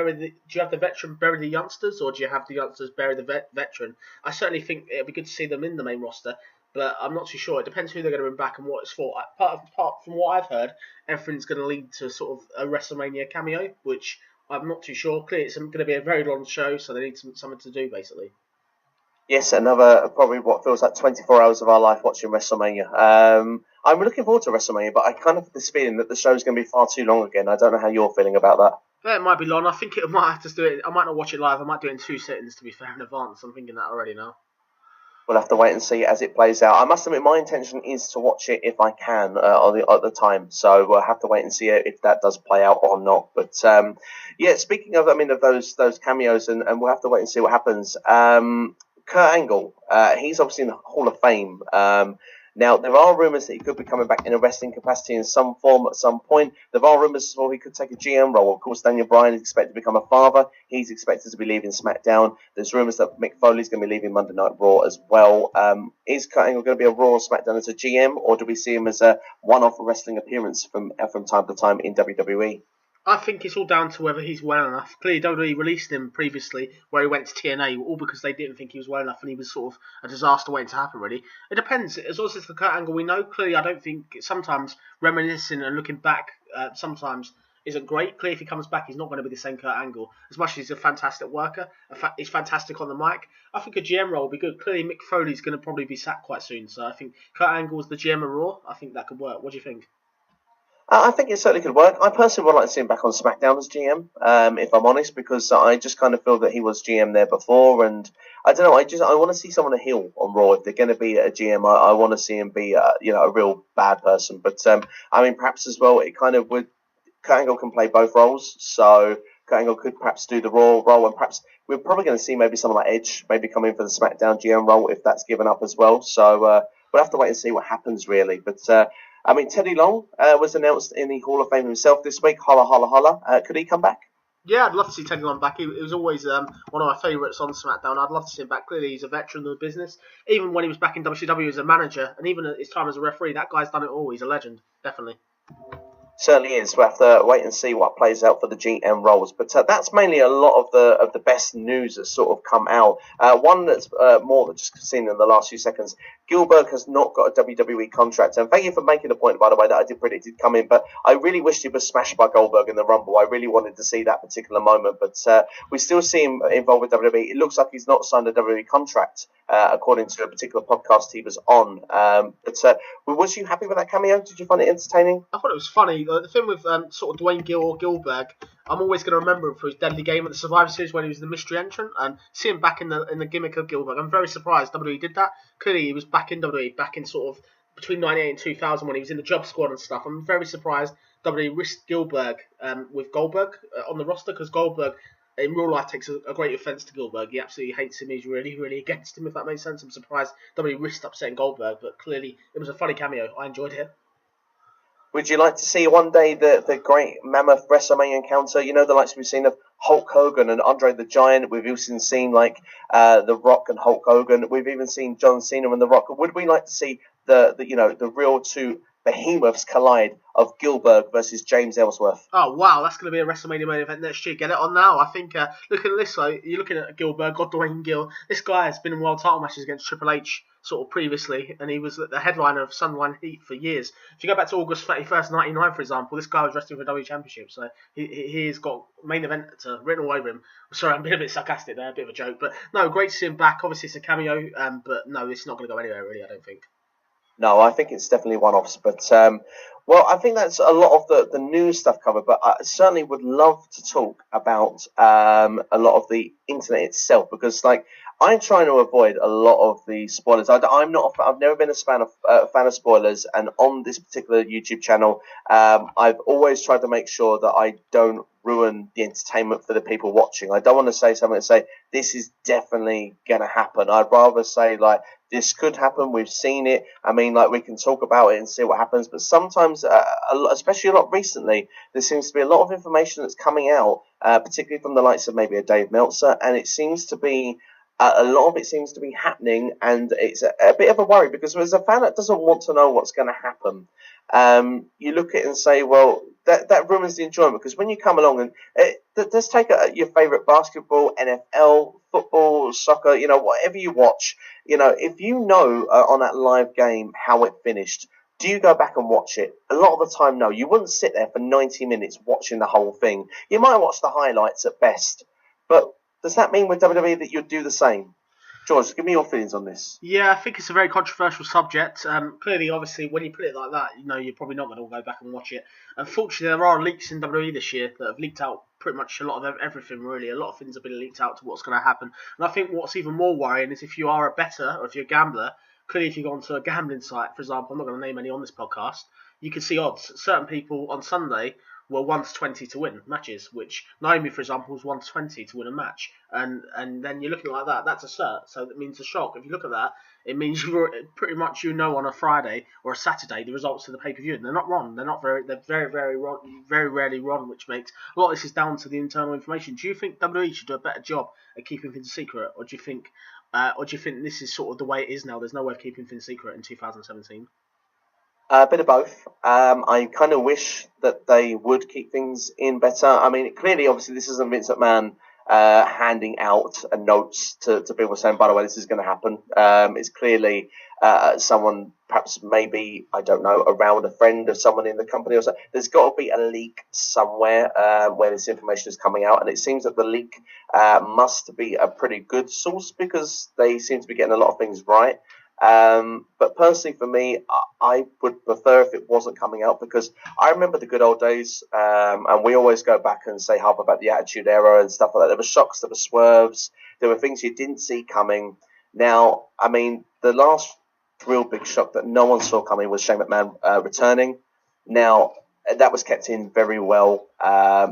have the veteran bury the youngsters, or do you have the youngsters bury the veteran? I certainly think it'd be good to see them in the main roster, but I'm not too sure. It depends who they're going to bring back and what it's for. Apart from what I've heard, everything's going to lead to sort of a WrestleMania cameo, which I'm not too sure. Clearly, it's going to be a very long show, so they need something to do basically. Yes, another probably what feels like 24 hours of our life watching WrestleMania. I'm looking forward to WrestleMania, but I kind of have this feeling that the show's going to be far too long again. I don't know how you're feeling about that. Yeah, it might be long. I think it might have to do it. I might not watch it live. I might do it in 2 sittings, to be fair, in advance. I'm thinking that already now. We'll have to wait and see as it plays out. I must admit, my intention is to watch it if I can at the time. So we'll have to wait and see if that does play out or not. But yeah, speaking of, of those cameos, and we'll have to wait and see what happens. Kurt Angle, he's obviously in the Hall of Fame. Now, there are rumours that he could be coming back in a wrestling capacity in some form at some point. There are rumours as well he could take a GM role. Of course, Daniel Bryan is expected to become a father. He's expected to be leaving SmackDown. There's rumours that Mick Foley's going to be leaving Monday Night Raw as well. Is Kurt Angle going to be a Raw or SmackDown as a GM, or do we see him as a one-off wrestling appearance from time to time in WWE? I think it's all down to whether he's well enough. Clearly, WWE released him previously where he went to TNA, all because they didn't think he was well enough and he was sort of a disaster waiting to happen, really. It depends. As also as the Kurt Angle we know, clearly I don't think sometimes reminiscing and looking back sometimes isn't great. Clearly, if he comes back, he's not going to be the same Kurt Angle. As much as he's a fantastic worker, he's fantastic on the mic, I think a GM role would be good. Clearly, Mick Foley's going to probably be sacked quite soon, so I think Kurt Angle as the GM of Raw, I think that could work. What do you think? I think it certainly could work. I personally would like to see him back on SmackDown as GM, if I'm honest, because I just kind of feel that he was GM there before, and I don't know. I want to see someone a heel on Raw. If they're going to be a GM, I want to see him be a real bad person. But perhaps as well, it kind of would. Kurt Angle can play both roles, so Kurt Angle could perhaps do the Raw role, and perhaps we're probably going to see maybe someone like Edge maybe come in for the SmackDown GM role if that's given up as well. So we'll have to wait and see what happens really, but. Teddy Long was announced in the Hall of Fame himself this week. Holla, holla, holla. Could he come back? Yeah, I'd love to see Teddy Long back. He was always one of my favourites on SmackDown. I'd love to see him back. Clearly, he's a veteran of the business. Even when he was back in WCW as a manager, and even at his time as a referee, that guy's done it all. He's a legend, definitely. Certainly is. We'll have to wait and see what plays out for the GM roles. But that's mainly a lot of the best news that's sort of come out. One that's more than just seen in the last few seconds. Gilbert has not got a WWE contract. And thank you for making the point, by the way, that I did predict he'd come in. But I really wished he was smashed by Goldberg in the Rumble. I really wanted to see that particular moment. But we still see him involved with WWE. It looks like he's not signed a WWE contract, according to a particular podcast he was on. Was you happy with that cameo? Did you find it entertaining? I thought it was funny. The thing with sort of Dwayne Gill or Gilbert, I'm always going to remember him for his deadly game at the Survivor Series when he was the mystery entrant, and see him back in the gimmick of Gilbert. I'm very surprised WWE did that. Clearly, he was back in WWE, back in sort of between 98 and 2000 when he was in the Job Squad and stuff. I'm very surprised WWE risked Gilbert with Goldberg on the roster, because Goldberg in real life takes a great offence to Gilbert. He absolutely hates him. He's really, really against him, if that makes sense. I'm surprised WWE risked upsetting Goldberg, but clearly it was a funny cameo. I enjoyed it. Would you like to see one day the great mammoth WrestleMania encounter? You know, the likes we've seen of Hulk Hogan and Andre the Giant. We've even seen The Rock and Hulk Hogan. We've even seen John Cena and The Rock. Would we like to see the real two behemoths collide of Gilbert versus James Ellsworth? Oh, wow, that's going to be a WrestleMania main event next year. Get it on now. I think, looking at this, you're looking at Gilbert, Dwayne Gill. This guy has been in world title matches against Triple H sort of previously, and he was the headliner of Sunline Heat for years. If you go back to August 31st, 1999, for example, this guy was wrestling for the WWE Championship, so he's got main event written all over him. Sorry, I'm being a bit sarcastic there, a bit of a joke, but no, great to see him back. Obviously, it's a cameo, but no, it's not going to go anywhere, really, I don't think. No, I think it's definitely one-offs, but I think that's a lot of the news stuff covered, but I certainly would love to talk about a lot of the internet itself, because I'm trying to avoid a lot of the spoilers. I've never been a fan of spoilers, and on this particular YouTube channel, I've always tried to make sure that I don't ruin the entertainment for the people watching. I don't want to say something and say this is definitely going to happen. I'd rather say this could happen. We've seen it. I mean, we can talk about it and see what happens. But sometimes, especially a lot recently, there seems to be a lot of information that's coming out, particularly from the likes of maybe a Dave Meltzer, and it seems to be. A lot of it seems to be happening, and it's a bit of a worry, because as a fan that doesn't want to know what's going to happen, you look at it and say, well, that ruins the enjoyment, because when you come along and let's take your favourite basketball, NFL, football, soccer, whatever you watch, if you know on that live game how it finished, do you go back and watch it? A lot of the time, no. You wouldn't sit there for 90 minutes watching the whole thing. You might watch the highlights at best, but does that mean with WWE that you'd do the same? George, give me your feelings on this. Yeah, I think it's a very controversial subject. Clearly, obviously, when you put it like that, you're probably not going to go back and watch it. Unfortunately, there are leaks in WWE this year that have leaked out pretty much a lot of everything, really. A lot of things have been leaked out to what's going to happen. And I think what's even more worrying is if you are a bettor or if you're a gambler, clearly if you go onto a gambling site, for example, I'm not going to name any on this podcast, you can see odds. Certain people on Sunday were 1-20 to win matches, which Naomi, for example, was 1-20 to win a match. And then you're looking like that, that's a cert. So that means a shock. If you look at that, it means you're pretty much on a Friday or a Saturday the results of the pay-per-view. And they're not wrong. They're very, very wrong, very rarely wrong, which makes a lot of this is down to the internal information. Do you think WWE should do a better job at keeping things secret? Or do you think this is sort of the way it is now? There's no way of keeping things secret in 2017? A bit of both. I kind of wish that they would keep things in better. I mean, clearly, obviously, this isn't Vince McMahon handing out notes to people saying, by the way, this is going to happen. It's clearly someone, perhaps maybe, I don't know, around a friend of someone in the company or something. There's got to be a leak somewhere where this information is coming out. And it seems that the leak must be a pretty good source because they seem to be getting a lot of things right. But personally for me, I would prefer if it wasn't coming out because I remember the good old days, and we always go back and say half about the Attitude Era and stuff like that. There were shocks, there were swerves, there were things you didn't see coming. Now, I mean, the last real big shock that no one saw coming was Shane McMahon returning. Now, that was kept in very well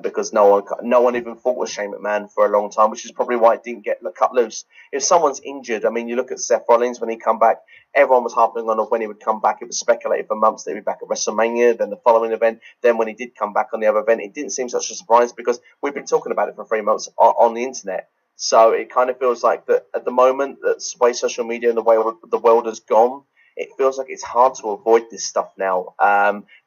because no one even thought was Shane McMahon for a long time, which is probably why it didn't get cut loose. If someone's injured, I mean, you look at Seth Rollins when he come back, everyone was harping on when he would come back. It was speculated for months that he'd be back at WrestleMania, then the following event. Then when he did come back on the other event, it didn't seem such a surprise because we've been talking about it for 3 months on the internet. So it kind of feels like that at the moment, that's the way social media and the way the world has gone, it feels like it's hard to avoid this stuff now.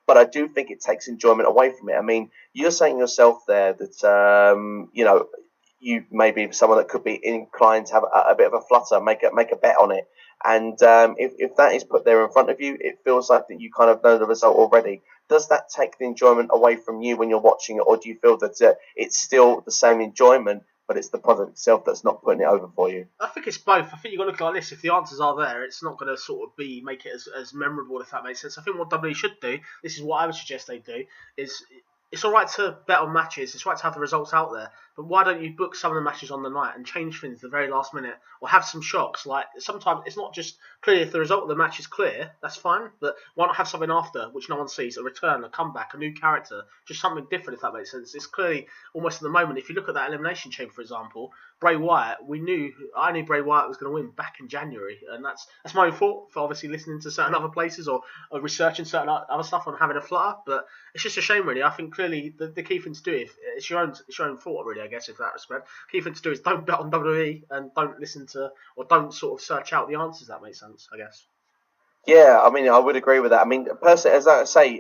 But I do think it takes enjoyment away from it. I mean, you're saying yourself there that, you may be someone that could be inclined to have a bit of a flutter, make a bet on it. And if that is put there in front of you, it feels like that you kind of know the result already. Does that take the enjoyment away from you when you're watching it, or do you feel that it's still the same enjoyment, but it's the product itself that's not putting it over for you? I think it's both. I think you've got to look like this. If the answers are there, it's not going to sort of make it as memorable, if that makes sense. I think what WWE should do, this is what I would suggest they do, is it's all right to bet on matches. It's right to have the results out there. But why don't you book some of the matches on the night and change things at the very last minute, or have some shocks? Like sometimes it's not just clear. If the result of the match is clear, that's fine. But why not have something after which no one sees? A return, a comeback, a new character, just something different. If that makes sense. It's clearly almost at the moment. If you look at that Elimination Chamber, for example, Bray Wyatt. I knew Bray Wyatt was going to win back in January, and that's my own fault for obviously listening to certain other places or researching certain other stuff and having a flutter. But it's just a shame, really. I think clearly the key thing to do, if it's your own fault, really. I guess, in that respect, key thing to do is don't bet on WWE and don't listen to or don't sort of search out the answers. That makes sense, I guess. Yeah, I mean, I would agree with that. I mean, personally, as I say,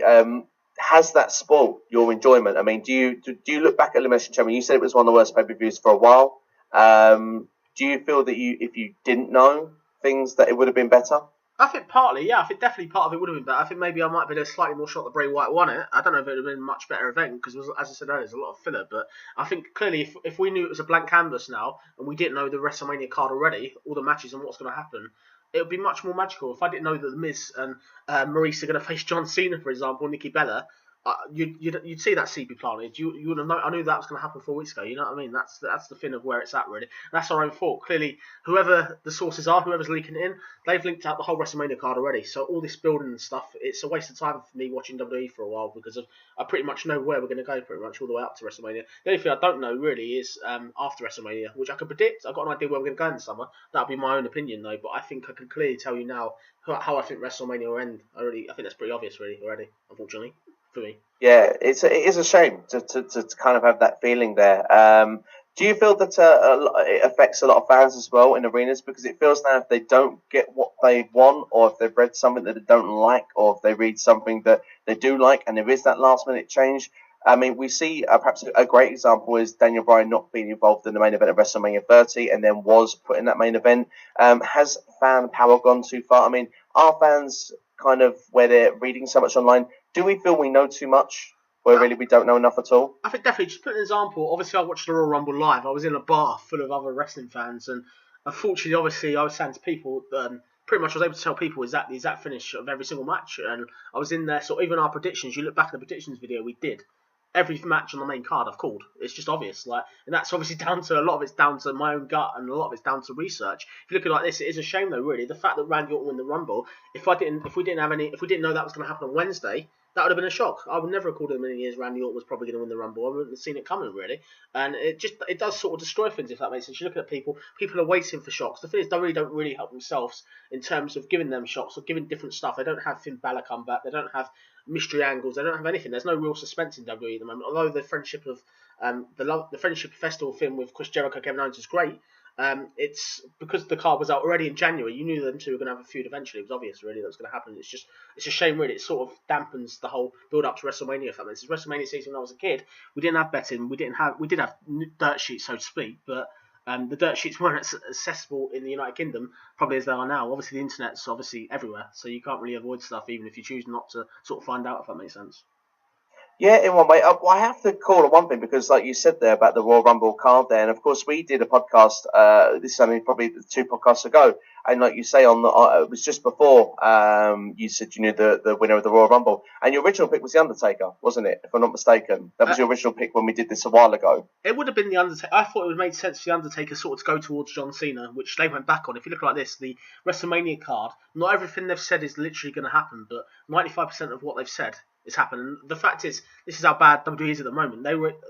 has that spoiled your enjoyment? I mean, do you look back at Elimination Chamber? You said it was one of the worst pay-per-views for a while. Do you feel that if you didn't know things, that it would have been better? I think partly, yeah. I think definitely part of it would have been better. I think maybe I might have been a slightly more shocked that Bray Wyatt won it. I don't know if it would have been a much better event because, as I said earlier, there's a lot of filler. But I think clearly if we knew it was a blank canvas now and we didn't know the WrestleMania card already, all the matches and what's going to happen, it would be much more magical. If I didn't know that The Miz and Maurice are going to face John Cena, for example, Nikki Bella, you'd see that seed be planted. You would have known. I knew that was going to happen 4 weeks ago. You know what I mean? That's the thing of where it's at, really. And that's our own fault. Clearly, whoever the sources are, whoever's leaking it in, they've linked out the whole WrestleMania card already. So all this building and stuff, it's a waste of time for me watching WWE for a while because I pretty much know where we're going to go pretty much all the way up to WrestleMania. The only thing I don't know really is after WrestleMania, which I could predict. I've got an idea where we're going to go in the summer. That'll be my own opinion though. But I think I can clearly tell you now how I think WrestleMania will end. I think that's pretty obvious really already, unfortunately. For me. Yeah, it is a shame to kind of have that feeling there. Do you feel that it affects a lot of fans as well in arenas? Because it feels now if they don't get what they want, or if they've read something that they don't like, or if they read something that they do like, and there is that last minute change. I mean, we see perhaps a great example is Daniel Bryan not being involved in the main event of WrestleMania 30 and then was put in that main event. Has fan power gone too far? I mean, are fans kind of where they're reading so much online? Do we feel we know too much, where really we don't know enough at all? I think definitely, just put an example. Obviously, I watched the Royal Rumble live. I was in a bar full of other wrestling fans, and unfortunately, obviously, I was saying to people, pretty much I was able to tell people exactly the exact finish of every single match, and I was in there. So even our predictions, you look back at the predictions video we did. Every match on the main card I've called. It's just obvious, and that's obviously down to a lot of it's down to my own gut, and a lot of it's down to research. If you look at it like this, it is a shame though, really, the fact that Randy Orton won the Rumble. If we didn't know that was going to happen on Wednesday, that would have been a shock. I would never have called in a million years Randy Orton was probably going to win the Rumble. I wouldn't have seen it coming, really. And it does sort of destroy things, if that makes sense. You look at people are waiting for shocks. The thing is, they don't really help themselves in terms of giving them shocks or giving different stuff. They don't have Finn Balor come back. They don't have mystery angles. They don't have anything. There's no real suspense in WWE at the moment. Although the friendship of the friendship festival film with Chris Jericho, Kevin Owens is great. It's because the card was out already in January. You knew them two were going to have a feud eventually. It was obvious, really, that was going to happen. It's a shame, really. It sort of dampens the whole build up to WrestleMania. If that makes sense. WrestleMania season when I was a kid, we didn't have betting. We did have dirt sheets, so to speak, but the dirt sheets weren't as accessible in the United Kingdom probably as they are now. Obviously, the internet's obviously everywhere, so you can't really avoid stuff, even if you choose not to sort of find out. If that makes sense. Yeah, in one way. I have to call it one thing because, like you said there about the Royal Rumble card there, and of course we did a podcast. This is only probably 2 podcasts ago, and like you say, it was just before you said you knew the winner of the Royal Rumble, and your original pick was the Undertaker, wasn't it? If I'm not mistaken, that was your original pick when we did this a while ago. It would have been the Undertaker. I thought it would make sense for the Undertaker sort of to go towards John Cena, which they went back on. If you look like this, the WrestleMania card, not everything they've said is literally going to happen, but 95% of what they've said is happening. The fact is, this is how bad WWE is at the moment.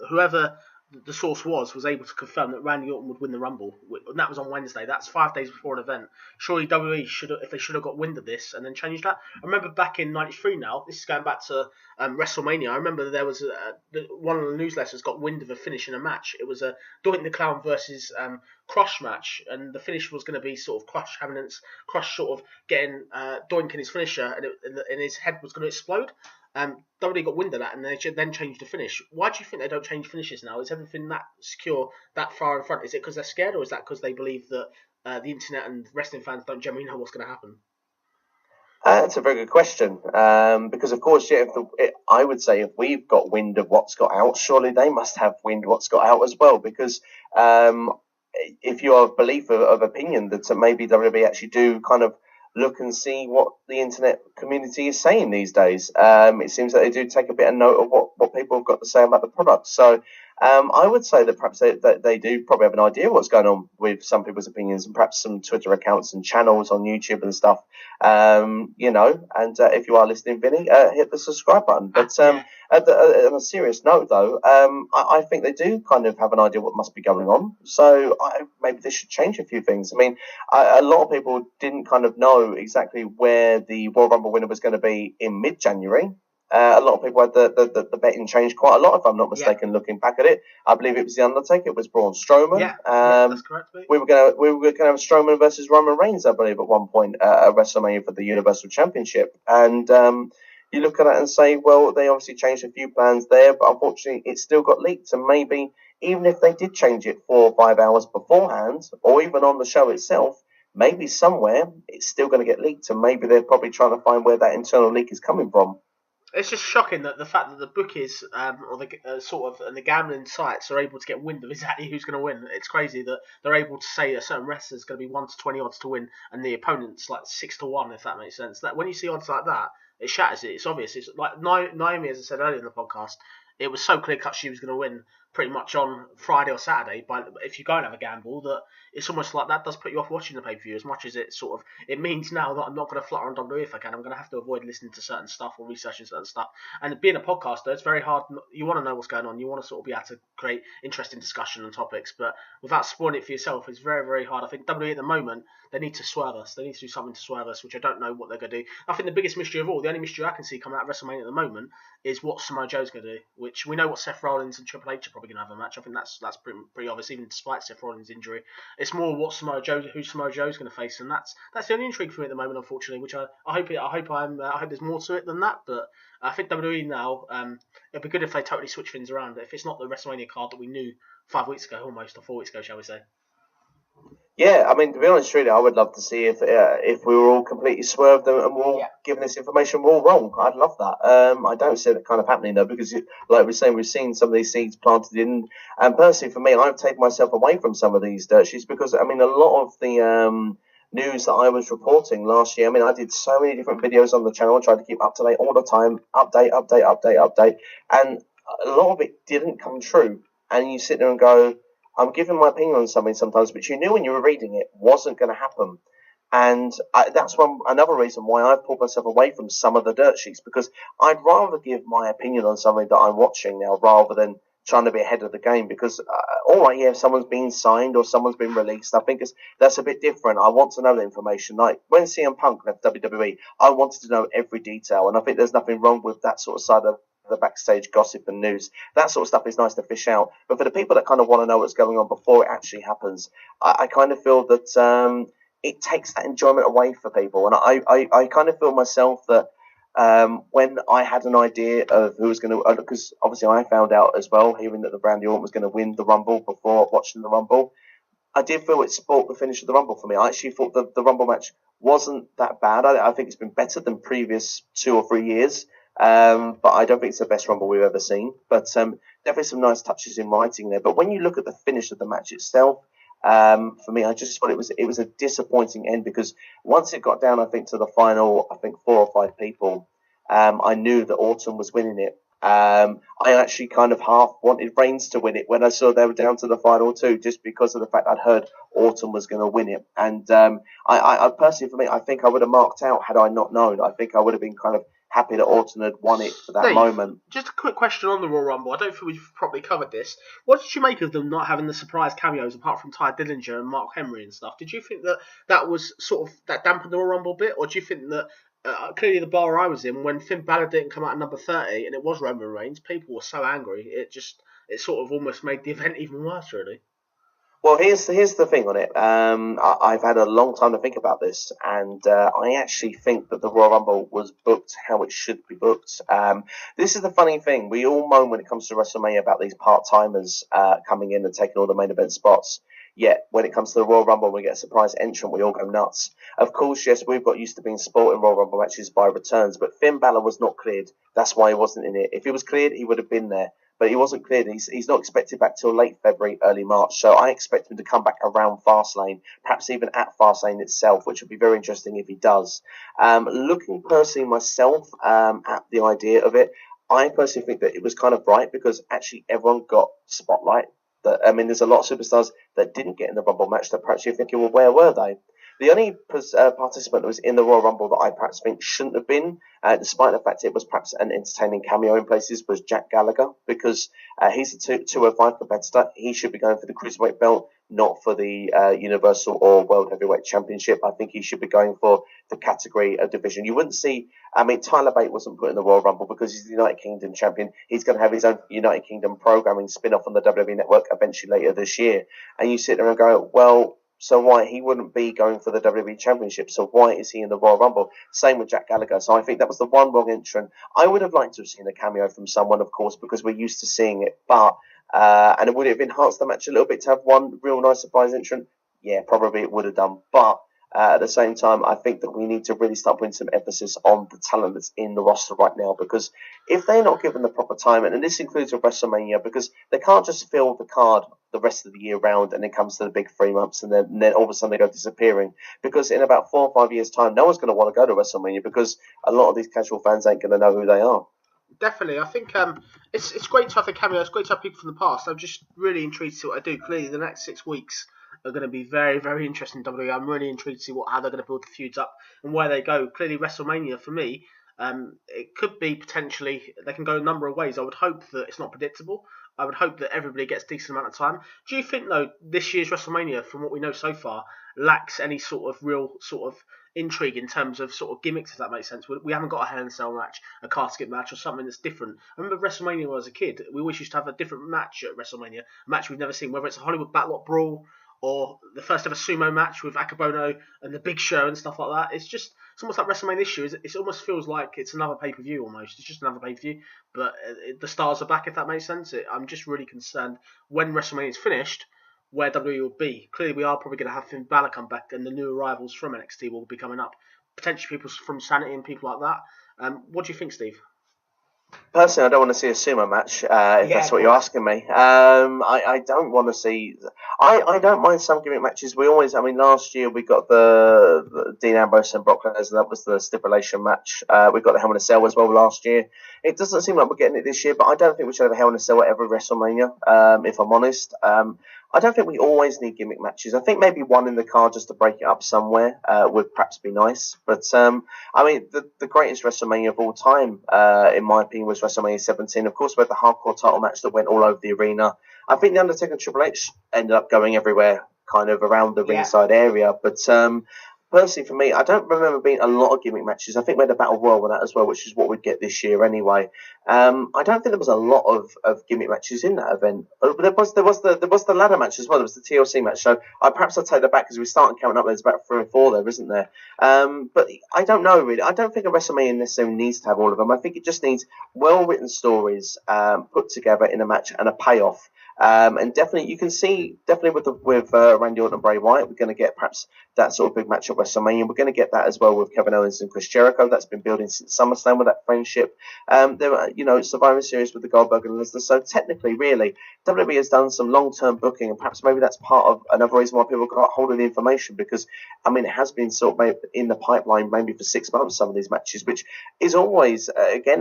Whoever the source was able to confirm that Randy Orton would win the Rumble, and that was on Wednesday. That's 5 days before an event. Surely WWE should have got wind of this and then changed that. I remember back in '93. Now this is going back to WrestleMania. I remember there was one of the newsletters got wind of a finish in a match. It was a Doink the Clown versus Crush match, and the finish was going to be sort of Crush sort of getting Doink in his finisher, and his head was going to explode. WWE got wind of that, and they then changed the finish. Why do you think they don't change finishes now? Is everything that secure, that far in front? Is it because they're scared, or is that because they believe that the internet and wrestling fans don't generally know what's going to happen? That's a very good question. Because of course, yeah, I would say if we've got wind of what's got out, surely they must have wind of what's got out as well. Because if you're of belief of opinion that maybe WWE actually do kind of look and see what the internet community is saying these days. It seems that they do take a bit of note of what people have got to say about the product. So I would say that perhaps they do probably have an idea of what's going on with some people's opinions, and perhaps some Twitter accounts and channels on YouTube and stuff. And if you are listening, Vinny, hit the subscribe button. But on a serious note, though, I think they do kind of have an idea what must be going on. So maybe they should change a few things. I mean, a lot of people didn't kind of know exactly where the Royal Rumble winner was going to be in mid-January. A lot of people had the betting changed quite a lot, if I'm not mistaken. Looking back at it, I believe it was the Undertaker. It was Braun Strowman. Yeah, that's correct. Mate. We were going to have Strowman versus Roman Reigns, I believe, at one point at WrestleMania for the Universal Championship. And you look at it and say, well, they obviously changed a few plans there, but unfortunately, it still got leaked. And maybe even if they did change it 4 or 5 hours beforehand, or even on the show itself, maybe somewhere it's still going to get leaked, and maybe they're probably trying to find where that internal leak is coming from. It's just shocking that the fact that the bookies or the and the gambling sites are able to get wind of exactly who's going to win. It's crazy that they're able to say a certain wrestler is going to be 1 to 20 odds to win, and the opponent's like 6 to 1. If that makes sense. That when you see odds like that, it shatters it. It's obvious. It's like Naomi, as I said earlier in the podcast. It was so clear cut she was going to win pretty much on Friday or Saturday. But if you go and have a gamble, that it's almost like that does put you off watching the pay-per-view as much as it means now that I'm not going to flutter on WWE if I can. I'm going to have to avoid listening to certain stuff or researching certain stuff. And being a podcaster, it's very hard. You want to know what's going on. You want to sort of be able to create interesting discussion on topics. But without spoiling it for yourself, it's very, very hard. I think WWE at the moment, they need to swerve us. They need to do something to swerve us, which I don't know what they're going to do. I think the biggest mystery of all, the only mystery I can see coming out of WrestleMania at the moment, is what Samoa Joe's going to do, which we know what Seth Rollins and Triple H are probably going to have a match. I think that's pretty obvious, even despite Seth Rollins' injury. It's more who Samoa Joe's going to face, and that's the only intrigue for me at the moment, unfortunately. Which I hope there's more to it than that. But I think WWE now, it'd be good if they totally switch things around. If it's not the WrestleMania card that we knew 5 weeks ago, almost, or 4 weeks ago, shall we say? Yeah, I mean, to be honest, really, I would love to see if we were all completely swerved and we're all Yeah. given this information we're all wrong. I'd love that. I don't see that kind of happening though, because like we're saying, we've seen some of these seeds planted in. And personally, for me, I've taken myself away from some of these dirt sheets because I mean, a lot of the news that I was reporting last year. I mean, I did so many different videos on the channel, tried to keep up to date all the time, update, and a lot of it didn't come true. And you sit there and go, I'm giving my opinion on something sometimes, but you knew when you were reading it wasn't going to happen. And that's another reason why I've pulled myself away from some of the dirt sheets, because I'd rather give my opinion on something that I'm watching now rather than trying to be ahead of the game. Because, all right, yeah, if someone's been signed or someone's been released, I think that's a bit different. I want to know the information. Like when CM Punk left WWE, I wanted to know every detail. And I think there's nothing wrong with that sort of side of the backstage gossip and news. That sort of stuff is nice to fish out. But for the people that kind of want to know what's going on before it actually happens, I kind of feel that it takes that enjoyment away for people. And I kind of feel myself that when I had an idea of who was going to, because obviously I found out as well, hearing that the Randy Orton was going to win the Rumble before watching the Rumble, I did feel it spoilt the finish of the Rumble for me. I actually thought the Rumble match wasn't that bad. I think it's been better than previous 2 or 3 years. But I don't think it's the best Rumble we've ever seen. But definitely some nice touches in writing there. But when you look at the finish of the match itself, for me, I just thought it was a disappointing end, because once it got down, I think to the final, I think 4 or 5 people, I knew that Orton was winning it. I actually kind of half wanted Reigns to win it when I saw they were down to the final 2, just because of the fact I'd heard Orton was going to win it. And I personally, for me, I think I would have marked out had I not known. I think I would have been kind of happy that Orton had won it for that Steve, moment. Just a quick question on the Royal Rumble. I don't think we've properly covered this. What did you make of them not having the surprise cameos apart from Ty Dillinger and Mark Henry and stuff? Did you think that was sort of that dampened the Royal Rumble a bit, or do you think that clearly the bar I was in, when Finn Balor didn't come out at number 30 and it was Roman Reigns, people were so angry it sort of almost made the event even worse, really? Well, here's the thing on it. I've had a long time to think about this, and I actually think that the Royal Rumble was booked how it should be booked. This is the funny thing. We all moan when it comes to WrestleMania about these part-timers coming in and taking all the main event spots. Yet, when it comes to the Royal Rumble, we get a surprise entrant, we all go nuts. Of course, yes, we've got used to being spoiled in Royal Rumble matches by returns, but Finn Balor was not cleared. That's why he wasn't in it. If he was cleared, he would have been there. But he wasn't cleared. He's not expected back till late February, early March. So I expect him to come back around Fastlane, perhaps even at Fastlane itself, which would be very interesting if he does. Looking personally myself at the idea of it, I personally think that it was kind of bright because actually everyone got spotlight. I mean, there's a lot of superstars that didn't get in the Rumble match that perhaps you're thinking, well, where were they? The only participant that was in the Royal Rumble that I perhaps think shouldn't have been, despite the fact it was perhaps an entertaining cameo in places, was Jack Gallagher, because he's a 205 competitor. He should be going for the Cruiserweight belt, not for the Universal or World Heavyweight Championship. I think he should be going for the category of division. You wouldn't see, I mean, Tyler Bate wasn't put in the Royal Rumble because he's the United Kingdom champion. He's going to have his own United Kingdom programming spin-off on the WWE Network eventually later this year. And you sit there and go, well, so why he wouldn't be going for the WWE Championship? So why is he in the Royal Rumble? Same with Jack Gallagher. So I think that was the one wrong entrant. I would have liked to have seen a cameo from someone, of course, because we're used to seeing it. But and it would have enhanced the match a little bit to have one real nice surprise entrant. Yeah, probably it would have done. But at the same time, I think that we need to really start putting some emphasis on the talent that's in the roster right now, because if they're not given the proper time, and this includes with WrestleMania, because they can't just fill the card the rest of the year round and it comes to the big 3 months and then all of a sudden they go disappearing, because in about 4 or 5 years time no one's going to want to go to WrestleMania because a lot of these casual fans ain't going to know who they are. Definitely, I think it's great to have the cameo. It's great to have people from the past. I'm just really intrigued to see what I do. Clearly, the next 6 weeks are going to be very, very interesting. WWE. I'm really intrigued to see how they're going to build the feuds up and where they go. Clearly, WrestleMania for me, it could be potentially they can go a number of ways. I would hope that it's not predictable. I would hope that everybody gets a decent amount of time. Do you think though this year's WrestleMania, from what we know so far, lacks any sort of real sort of intrigue in terms of sort of gimmicks, if that makes sense? We haven't got a Hell in a Cell match, a casket match, or something that's different. I remember WrestleMania when I was a kid. We always used to have a different match at WrestleMania, a match we've never seen, whether it's a Hollywood Backlot Brawl or the first ever sumo match with Akabono and the Big Show and stuff like that. It's almost like WrestleMania this year. It almost feels like it's another pay-per-view almost. It's just another pay-per-view, but the stars are back, if that makes sense. I'm just really concerned when WrestleMania is finished, where WWE will be. Clearly, we are probably going to have Finn Balor come back, and the new arrivals from NXT will be coming up. Potentially people from Sanity and people like that. What do you think, Steve? Personally, I don't want to see a sumo match, if that's what you're asking me. I don't want to see. I don't mind some gimmick matches. Last year we got the Dean Ambrose and Brock Lesnar. That was the stipulation match. We got the Hell in a Cell as well last year. It doesn't seem like we're getting it this year, but I don't think we should have a Hell in a Cell at every WrestleMania, if I'm honest. I don't think we always need gimmick matches. I think maybe one in the card just to break it up somewhere would perhaps be nice. But the greatest WrestleMania of all time, in my opinion, was WrestleMania 17. Of course, we had the hardcore title match that went all over the arena. I think the Undertaker and Triple H ended up going everywhere, kind of around the ringside area. But personally, for me, I don't remember being a lot of gimmick matches. I think we had a Battle Royal with that as well, which is what we'd get this year anyway. I don't think there was a lot of gimmick matches in that event. But there was the ladder match as well. There was the TLC match. So perhaps I'll take that back because we started counting up. There's about 3 or 4 there, isn't there? But I don't know really. I don't think a WrestleMania necessarily needs to have all of them. I think it just needs well-written stories put together in a match and a payoff. And definitely, you can see with Randy Orton and Bray Wyatt, we're going to get perhaps that sort of big match at WrestleMania. We're going to get that as well with Kevin Owens and Chris Jericho. That's been building since SummerSlam with that friendship. There were, Survivor Series with the Goldberg and Lesnar. So technically, really, WWE has done some long-term booking, and perhaps maybe that's part of another reason why people got hold of the information because, it has been sort of in the pipeline maybe for 6 months, some of these matches, which is always, again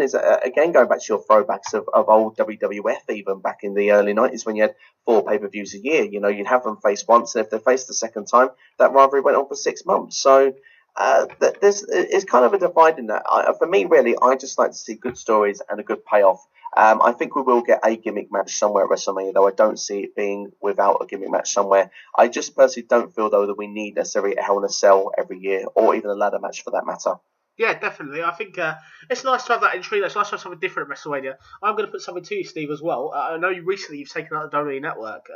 going back to your throwbacks of old WWF even back in the early 90s when you had 4 pay-per-views a year. You'd have them face once, and if they faced the second time, that rivalry went on for 6 months. So it's kind of a divide in that. For me, really, I just like to see good stories and a good payoff. I think we will get a gimmick match somewhere at WrestleMania, though I don't see it being without a gimmick match somewhere. I just personally don't feel, though, that we need necessarily a Hell in a Cell every year, or even a ladder match for that matter. Yeah, definitely. I think it's nice to have that intrigue. It's nice to have something different at WrestleMania. I'm going to put something to you, Steve, as well. I know you've taken out the WWE Network.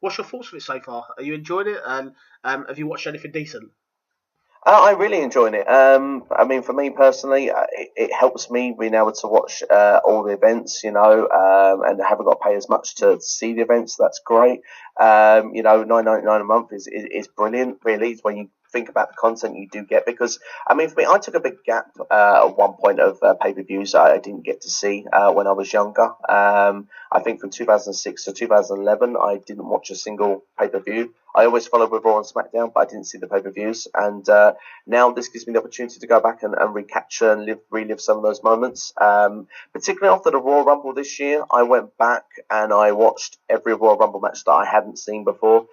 What's your thoughts of it so far? Are you enjoying it? And have you watched anything decent? I really enjoyed it. For me personally, it helps me being able to watch all the events, and I haven't got to pay as much to see the events. That's great. $9.99 a month is brilliant, really, when you think about the content you do get, because for me, I took a big gap at one point of pay-per-views I didn't get to see when I was younger. I think from 2006 to 2011 I didn't watch a single pay-per-view. I always followed with Raw and SmackDown, but I didn't see the pay-per-views, and now this gives me the opportunity to go back and recapture and relive some of those moments. Particularly after the Royal Rumble this year, I went back and I watched every Royal Rumble match that I hadn't seen before,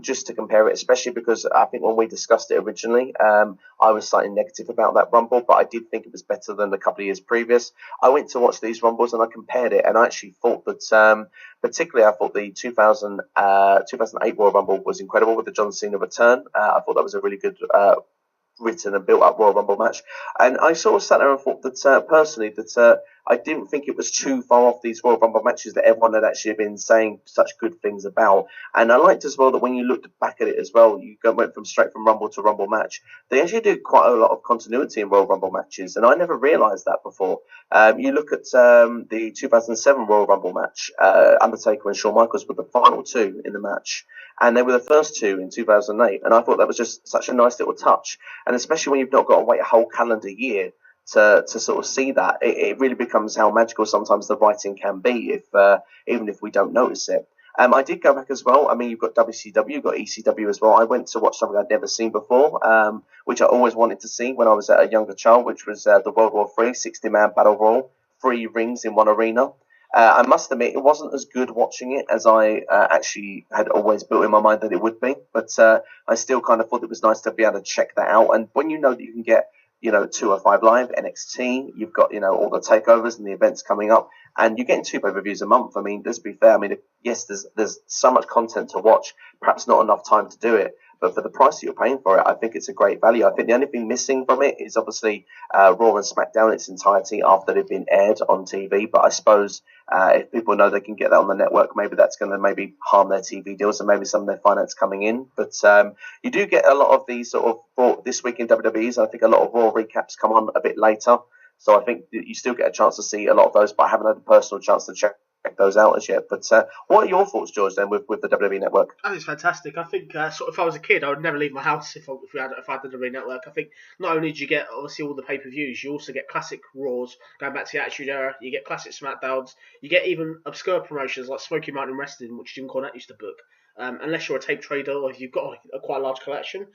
just to compare it, especially because I think when we discussed it originally, I was slightly negative about that Rumble, but I did think it was better than a couple of years previous. I went to watch these Rumbles and I compared it, and I actually thought that, particularly I thought the 2008 Royal Rumble was incredible with the John Cena return. I thought that was a really good written and built up Royal Rumble match, and I sort of sat there and thought that personally that I didn't think it was too far off these Royal Rumble matches that everyone had actually been saying such good things about. And I liked as well that when you looked back at it as well, you went straight from Rumble to Rumble match. They actually do quite a lot of continuity in Royal Rumble matches, and I never realised that before. You look at the 2007 Royal Rumble match, Undertaker and Shawn Michaels were the final 2 in the match, and they were the first 2 in 2008, and I thought that was just such a nice little touch. And especially when you've not got to wait a whole calendar year to sort of see that, it really becomes how magical sometimes the writing can be, even if we don't notice it. I did go back as well. You've got WCW, you've got ECW as well. I went to watch something I'd never seen before, which I always wanted to see when I was a younger child, which was the World War III 60-man Battle Royal, 3 rings in one arena. I must admit, it wasn't as good watching it as I actually had always built in my mind that it would be. But I still kind of thought it was nice to be able to check that out. And when you know that you can get, 205 Live, NXT, you've got, all the takeovers and the events coming up, and you're getting 2 pay-per-views a month. Let's be fair. Yes, there's so much content to watch, perhaps not enough time to do it. But for the price that you're paying for it, I think it's a great value. I think the only thing missing from it is obviously Raw and SmackDown in its entirety after they've been aired on TV. But I suppose if people know they can get that on the network, maybe that's going to maybe harm their TV deals and maybe some of their finance coming in. But you do get a lot of these sort of Raw This Week in WWE's. I think a lot of Raw recaps come on a bit later. So I think that you still get a chance to see a lot of those, but I haven't had a personal chance to check those out as yet. But what are your thoughts, George, then with the WWE Network? I think it's fantastic. I think if I was a kid, I would never leave my house if I had the WWE Network. I think not only do you get obviously all the pay-per-views, you also get classic Raws going back to the Attitude Era. You get classic SmackDowns. You get even obscure promotions like Smoky Mountain Wrestling, which Jim Cornette used to book. Unless you're a tape trader or if you've got a quite large collection,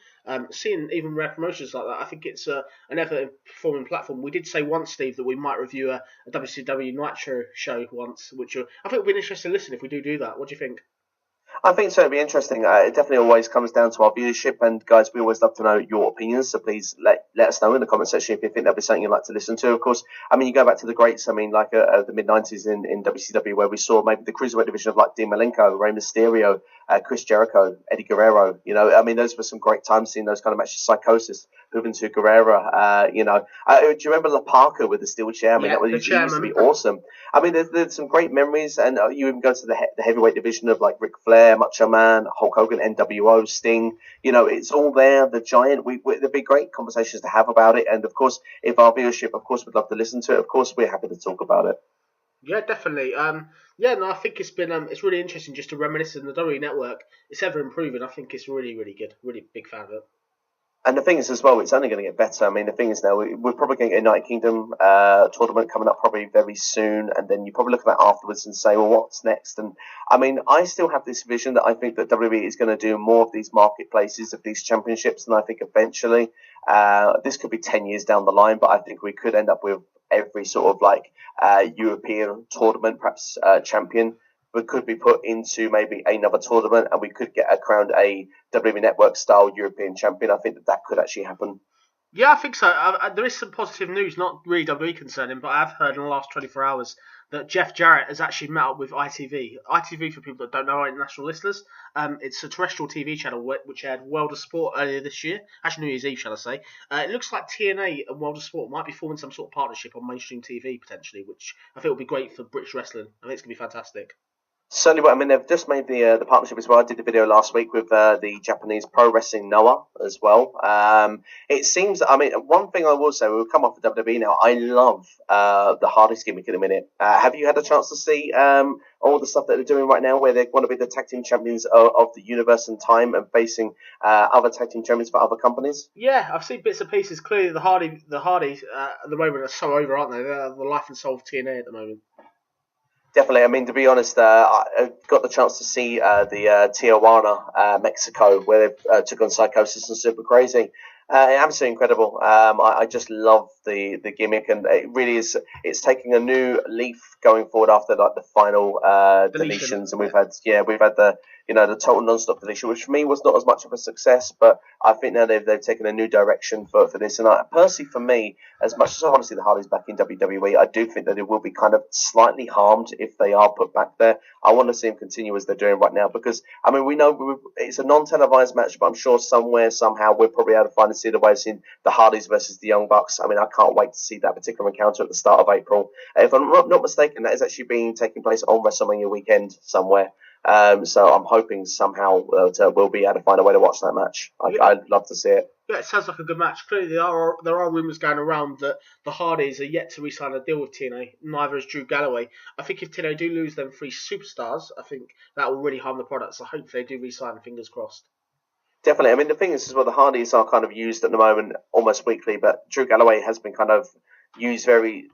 seeing even rare promotions like that, I think it's an ever-performing platform. We did say once, Steve, that we might review a WCW Nitro show once, which I think would be interesting to listen if we do that. What do you think? I think so. It'll be interesting. It definitely always comes down to our viewership, and guys, we always love to know your opinions. So please let us know in the comment section if you think that'll be something you'd like to listen to. Of course, I mean, you go back to the greats. I mean, like the mid '90s in WCW, where we saw maybe the cruiserweight division of like Dean Malenko, Rey Mysterio, Chris Jericho, Eddie Guerrero. You know, I mean, those were some great times seeing those kind of matches. Psychosis, moving to Guerrero. Do you remember La Parka with the steel chair? I mean, that used to be awesome. I mean, there's some great memories, and you even go to the heavyweight division of like Ric Flair, Macho Man, Hulk Hogan, NWO, Sting. You know, it's all there. The Giant. There'd be great conversations to have about it, and of course, if our viewership, of course, would love to listen to it, of course, we're happy to talk about it. Yeah, definitely. I think it's been it's really interesting just to reminisce on the WWE Network. It's ever improving. I think it's really, really good. Really big fan of it. And the thing is, as well, it's only going to get better. I mean, the thing is now, we're probably going to get a United Kingdom tournament coming up probably very soon, and then you probably look at that afterwards and say, well, what's next? And I mean, I still have this vision that I think that WWE is going to do more of these marketplaces, of these championships, and I think eventually, this could be 10 years down the line, but I think we could end up with every sort of like European tournament, perhaps champion, but could be put into maybe another tournament, and we could get crowned a WWE Network style European champion. I think that could actually happen. Yeah, I think so. There is some positive news, not really WWE concerning, but I've heard in the last 24 hours that Jeff Jarrett has actually met up with ITV. ITV, for people that don't know, are international listeners. It's a terrestrial TV channel which aired World of Sport earlier this year. Actually, New Year's Eve, shall I say. It looks like TNA and World of Sport might be forming some sort of partnership on mainstream TV, potentially, which I think will be great for British wrestling. I think it's going to be fantastic. Certainly, I mean, they've just made the partnership as well. I did the video last week with the Japanese Pro Wrestling Noah as well. It seems, I mean, one thing I will say, we'll come off the WWE now. I love the Hardys gimmick in a minute. Have you had a chance to see all the stuff that they're doing right now, where they want to be the tag team champions of the universe and time, and facing other tag team champions for other companies? Yeah, I've seen bits and pieces. Clearly, the Hardys at the moment are so over, aren't they? They're the life and soul of TNA at the moment. Definitely. I mean, to be honest, I got the chance to see the Tijuana, Mexico, where they took on Psychosis and Super Crazy. Absolutely incredible. I just love the gimmick, and it really is. It's taking a new leaf going forward after like the final deletions, and we've had the total non-stop deletion, which for me was not as much of a success, but I think now they've taken a new direction for this. And personally, for me, as much as I want to see the Hardys back in WWE, I do think that it will be kind of slightly harmed if they are put back there. I want to see them continue as they're doing right now, because I mean, we know it's a non-televised match, but I'm sure somewhere, somehow, we'll probably able to find a see the way of seeing the Hardys versus the Young Bucks. I mean, I can't wait to see that particular encounter at the start of April. If I'm not mistaken, that is actually taking place on WrestleMania weekend somewhere. So I'm hoping somehow we'll be able to find a way to watch that match. I'd love to see it. Yeah, it sounds like a good match. Clearly, there are rumours going around that the Hardys are yet to re-sign a deal with TNA. Neither is Drew Galloway. I think if TNA do lose them 3 superstars, I think that will really harm the product. So hopefully they do re-sign. Fingers crossed. Definitely. I mean, the thing is, as well, the Hardys are kind of used at the moment almost weekly, but Drew Galloway has been kind of used very,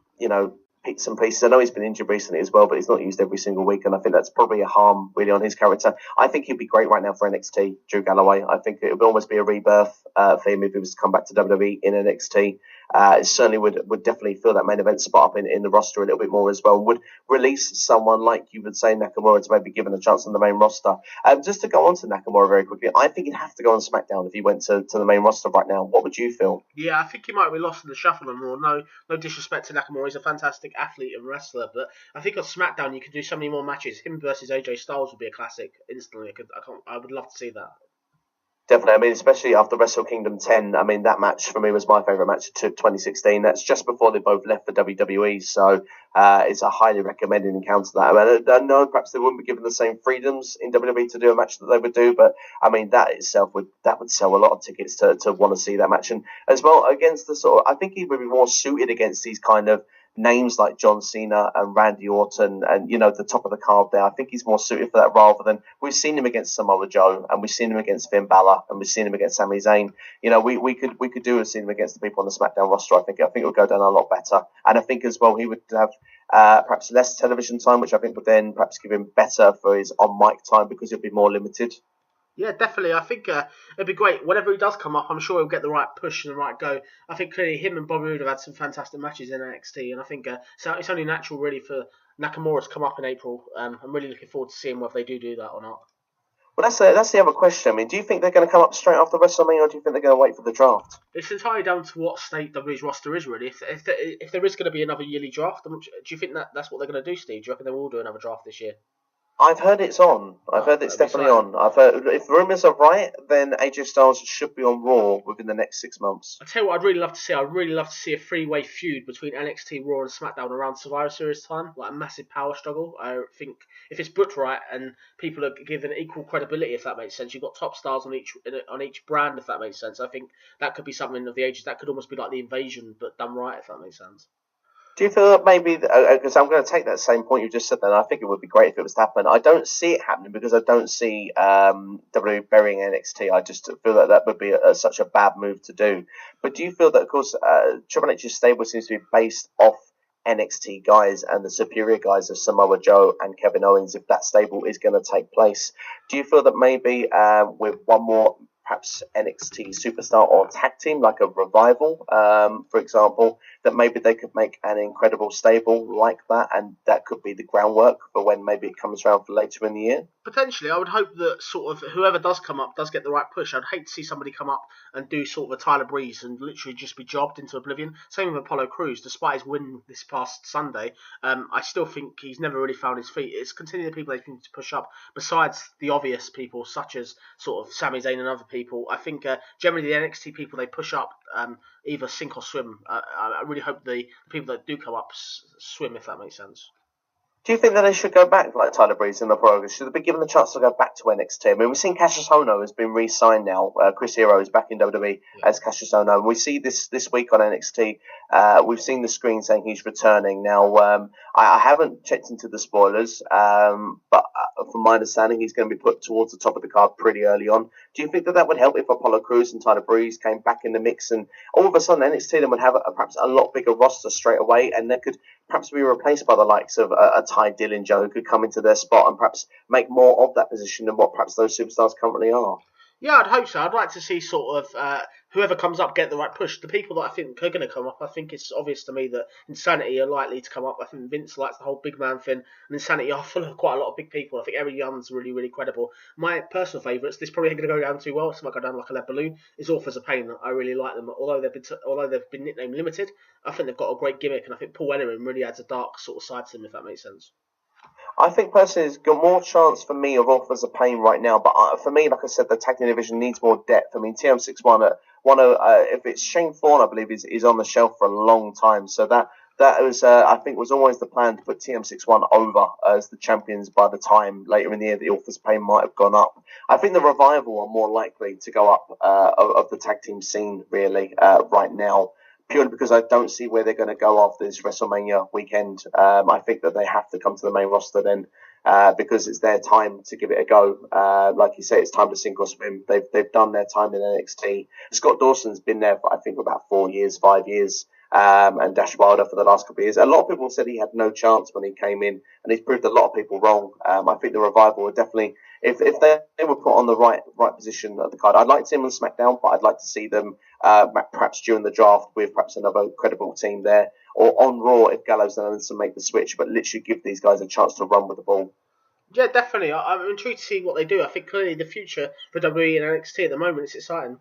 bits and pieces. I know he's been injured recently as well, but he's not used every single week, and I think that's probably a harm really on his character. I think he'd be great right now for NXT, Drew Galloway. I think it would almost be a rebirth for him if he was to come back to WWE in NXT. It certainly would definitely fill that main event spot up in the roster a little bit more as well, and would release someone like you would say Nakamura to maybe given a chance on the main roster. Just to go on to Nakamura very quickly, I think he'd have to go on SmackDown if he went to the main roster right now. What would you feel? Yeah, I think he might be lost in the shuffle and more. No disrespect to Nakamura, he's a fantastic athlete and wrestler, but I think on SmackDown you could do so many more matches. Him versus AJ Styles would be a classic instantly. I would love to see that. Definitely. I mean, especially after Wrestle Kingdom 10, I mean, that match for me was my favourite match of 2016. That's just before they both left for WWE, so it's a highly recommended encounter. That I know perhaps they wouldn't be given the same freedoms in WWE to do a match that they would do, but I mean, that itself would sell a lot of tickets to want to see that match. And as well, against the sort of, I think he would be more suited against these kind of names like John Cena and Randy Orton and, the top of the card there. I think he's more suited for that rather than we've seen him against Samoa Joe and we've seen him against Finn Balor and we've seen him against Sami Zayn. We could do a scene against the people on the SmackDown roster. I think it would go down a lot better. And I think as well he would have perhaps less television time, which I think would then perhaps give him better for his on-mic time because he'll be more limited. Yeah, definitely. I think it'd be great. Whenever he does come up, I'm sure he'll get the right push and the right go. I think clearly him and Bobby Roode have had some fantastic matches in NXT, and I think so it's only natural really for Nakamura to come up in April. I'm really looking forward to seeing whether they do that or not. Well, that's the other question. I mean, do you think they're going to come up straight after WrestleMania, or do you think they're going to wait for the draft? It's entirely down to what state WWE's roster is, really. If there is going to be another yearly draft, do you think that's what they're going to do, Steve? Do you reckon they will do another draft this year? I've heard it's on. I've heard it's definitely on. I've heard if rumours are right, then AJ Styles should be on Raw within the next 6 months. I tell you what, I'd really love to see. I'd really love to see a three-way feud between NXT, Raw, and SmackDown around Survivor Series time, like a massive power struggle. I think if it's booked right and people are given equal credibility, if that makes sense, you've got top stars on each brand, if that makes sense. I think that could be something of the ages. That could almost be like the Invasion, but done right, if that makes sense. Do you feel that maybe, because I'm going to take that same point you just said then, I think it would be great if it was to happen. I don't see it happening because I don't see WWE burying NXT. I just feel that would be such a bad move to do. But do you feel that, of course, Triple H's stable seems to be based off NXT guys and the superior guys of Samoa Joe and Kevin Owens, if that stable is going to take place? Do you feel that maybe with one more perhaps NXT superstar or tag team, like a Revival, for example, that maybe they could make an incredible stable like that, and that could be the groundwork for when maybe it comes around for later in the year? Potentially, I would hope that sort of whoever does come up does get the right push. I'd hate to see somebody come up and do sort of a Tyler Breeze and literally just be jobbed into oblivion. Same with Apollo Crews. Despite his win this past Sunday, I still think he's never really found his feet. It's continuing the people they think to push up, besides the obvious people such as sort of Sami Zayn and other people. I think generally the NXT people they push up either sink or swim. I really hope the people that do come up swim, if that makes sense. Do you think that they should go back, like Tyler Breeze and the Pro? Should they be given the chance to go back to NXT? I mean, we've seen Cassius Ohno has been re-signed now. Chris Hero is back in WWE as Cassius Ohno. And we see this week on NXT. We've seen the screen saying he's returning. Now, I haven't checked into the spoilers, but from my understanding, he's going to be put towards the top of the card pretty early on. Do you think that would help if Apollo Crews and Tyler Breeze came back in the mix, and all of a sudden NXT then would have perhaps a lot bigger roster straight away, and they could perhaps be replaced by the likes of a Ty Dillinger who could come into their spot and perhaps make more of that position than what perhaps those superstars currently are? Yeah, I'd hope so. I'd like to see sort of whoever comes up get the right push. The people that I think are going to come up, I think it's obvious to me that Insanity are likely to come up. I think Vince likes the whole big man thing, and Insanity are full of quite a lot of big people. I think Eric Young's really, really credible. My personal favourites, this probably ain't going to go down too well, so it might go down like a lead balloon, is Authors of Pain. I really like them. Although they've been nicknamed Limited, I think they've got a great gimmick, and I think Paul Ellering really adds a dark sort of side to them, if that makes sense. I think personally there's got more chance for me of Authors of Pain right now, but for me, like I said, the tag team division needs more depth. I mean, TM61, if it's Shane Thorne, I believe is on the shelf for a long time, so that was I think was always the plan to put TM61 over as the champions by the time later in the year the Authors of Pain might have gone up. I think the Revival are more likely to go up of the tag team scene really right now, purely because I don't see where they're going to go after this WrestleMania weekend. I think that they have to come to the main roster then, because it's their time to give it a go. Like you say, it's time to sink or swim. They've done their time in NXT. Scott Dawson's been there for, I think, about 5 years. And Dash Wilder for the last couple of years. A lot of people said he had no chance when he came in, and he's proved a lot of people wrong. I think the Revival would definitely, if they were put on the right position at the card, I'd like to see them on SmackDown, but I'd like to see them perhaps during the draft with perhaps another credible team there, or on Raw if Gallows and Anderson make the switch, but literally give these guys a chance to run with the ball. Yeah, definitely. I'm intrigued to see what they do. I think clearly the future for WWE and NXT at the moment is exciting.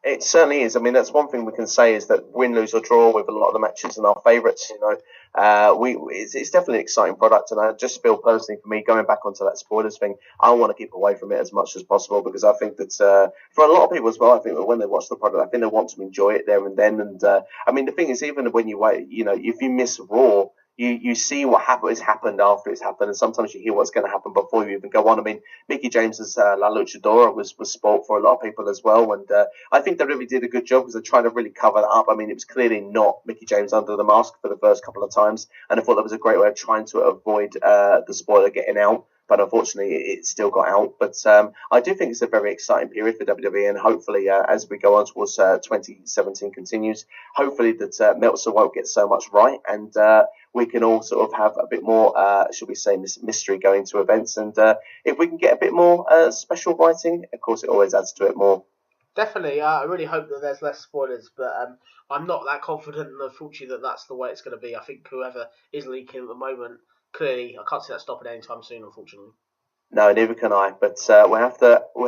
It certainly is. I mean, that's one thing we can say is that win, lose or draw with a lot of the matches and our favourites, it's definitely an exciting product. And I just feel personally for me, going back onto that spoilers thing, I want to keep away from it as much as possible, because I think that for a lot of people as well, I think that when they watch the product, I think they want to enjoy it there and then. And I mean, the thing is, even when you wait, if you miss Raw, you see what has happened after it's happened, and sometimes you hear what's going to happen before you even go on. I mean, Mickey James's La Luchadora was sport for a lot of people as well, and I think they really did a good job because they tried to really cover that up. I mean, it was clearly not Mickey James under the mask for the first couple of times, and I thought that was a great way of trying to avoid the spoiler getting out. But unfortunately, it still got out. But I do think it's a very exciting period for WWE, and hopefully, as we go on towards 2017 continues, hopefully that Meltzer won't get so much right, and we can all sort of have a bit more, should we say, mystery going to events. And if we can get a bit more special writing, of course, it always adds to it more. Definitely, I really hope that there's less spoilers, but I'm not that confident, unfortunately, that that's the way it's going to be. I think whoever is leaking at the moment, clearly, I can't see that stopping anytime soon, unfortunately. No, neither can I. But we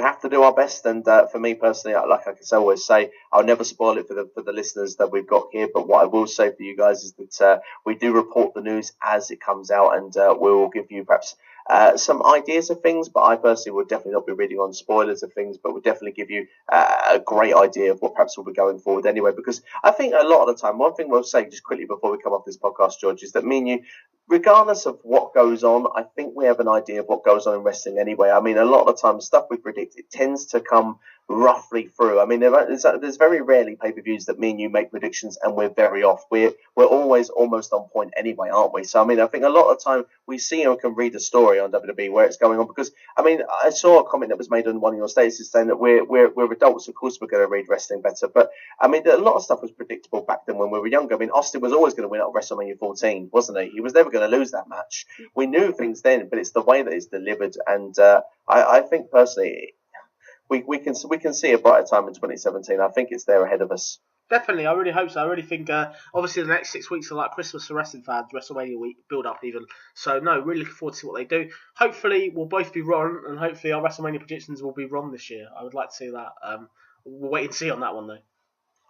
have to do our best. And for me personally, like I always say, I'll never spoil it for the listeners that we've got here. But what I will say for you guys is that we do report the news as it comes out, and we will give you perhaps some ideas of things. But I personally would definitely not be reading on spoilers of things, but would definitely give you a great idea of what perhaps will be going forward anyway. Because I think a lot of the time, one thing we'll say just quickly before we come off this podcast, George, is that me and you, regardless of what goes on, I think we have an idea of what goes on in wrestling anyway. I mean, a lot of the time, stuff we predict, it tends to come roughly through. I mean, there's very rarely pay-per-views that me and you make predictions and we're very off. We're always almost on point anyway, aren't we? So, I mean, I think a lot of the time we see or can read a story on WWE where it's going on because, I mean, I saw a comment that was made on one of your statuses saying that we're adults, of course we're going to read wrestling better. But, I mean, a lot of stuff was predictable back then when we were younger. I mean, Austin was always going to win at WrestleMania 14, wasn't he? He was never going to lose that match. We knew things then, but it's the way that it's delivered. And I think personally, we can see a brighter time in 2017. I think it's there ahead of us. Definitely, I really hope so. I really think, obviously, the next 6 weeks are like Christmas for wrestling fans, WrestleMania week, build up even. So, no, really looking forward to see what they do. Hopefully, we'll both be wrong, and hopefully, our WrestleMania predictions will be wrong this year. I would like to see that. We'll wait and see on that one, though.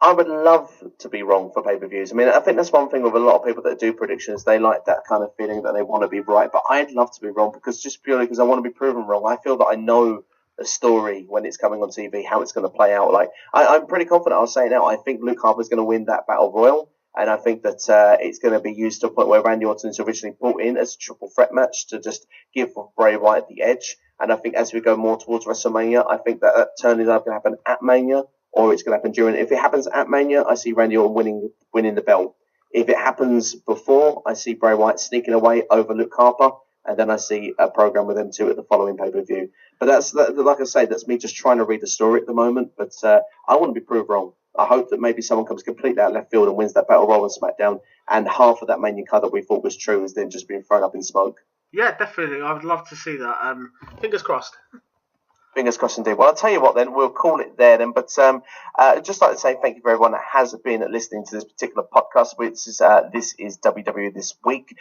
I would love to be wrong for pay-per-views. I mean, I think that's one thing with a lot of people that do predictions. They like that kind of feeling that they want to be right. But I'd love to be wrong because just purely because I want to be proven wrong. I feel that I know a story when it's coming on TV, how it's going to play out. Like I'm pretty confident. I'll say it now. I think Luke Harper's going to win that Battle Royal, and I think that it's going to be used to a point where Randy Orton's originally brought in as a triple threat match to just give Bray Wyatt the edge. And I think as we go more towards WrestleMania, I think that turn is either going to happen at Mania or it's going to happen during. If it happens at Mania, I see Randy Orton winning the belt. If it happens before, I see Bray Wyatt sneaking away over Luke Harper. And then I see a program with them two at the following pay-per-view. But that's, like I say, that's me just trying to read the story at the moment. But I want to be proved wrong. I hope that maybe someone comes completely out of left field and wins that Battle Royal on SmackDown. And half of that Mania card that we thought was true is then just being thrown up in smoke. Yeah, definitely. I would love to see that. Fingers crossed. Fingers crossed indeed. Well, I'll tell you what then, we'll call it there then. But just like to say thank you for everyone that has been listening to this particular podcast. This is WWE This Week.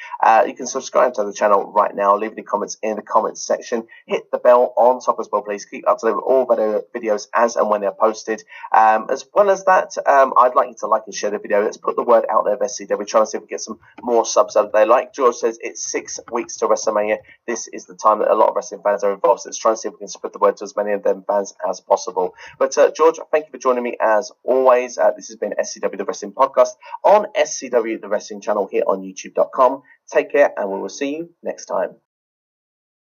You can subscribe to the channel right now. Leave any comments in the comments section. Hit the bell on top as well, please. Keep up to date with all videos as and when they're posted. As well as that, I'd like you to like and share the video. Let's put the word out there of SCW. Trying to see if we get some more subs out there. Like George says, it's 6 weeks to WrestleMania. This is the time that a lot of wrestling fans are involved. So let's try and see if we can spread the word to as many of them fans as possible. But George, thank you for joining me as always. This has been SCW The Wrestling Podcast on SCW The Wrestling Channel here on YouTube.com. Take care and we will see you next time.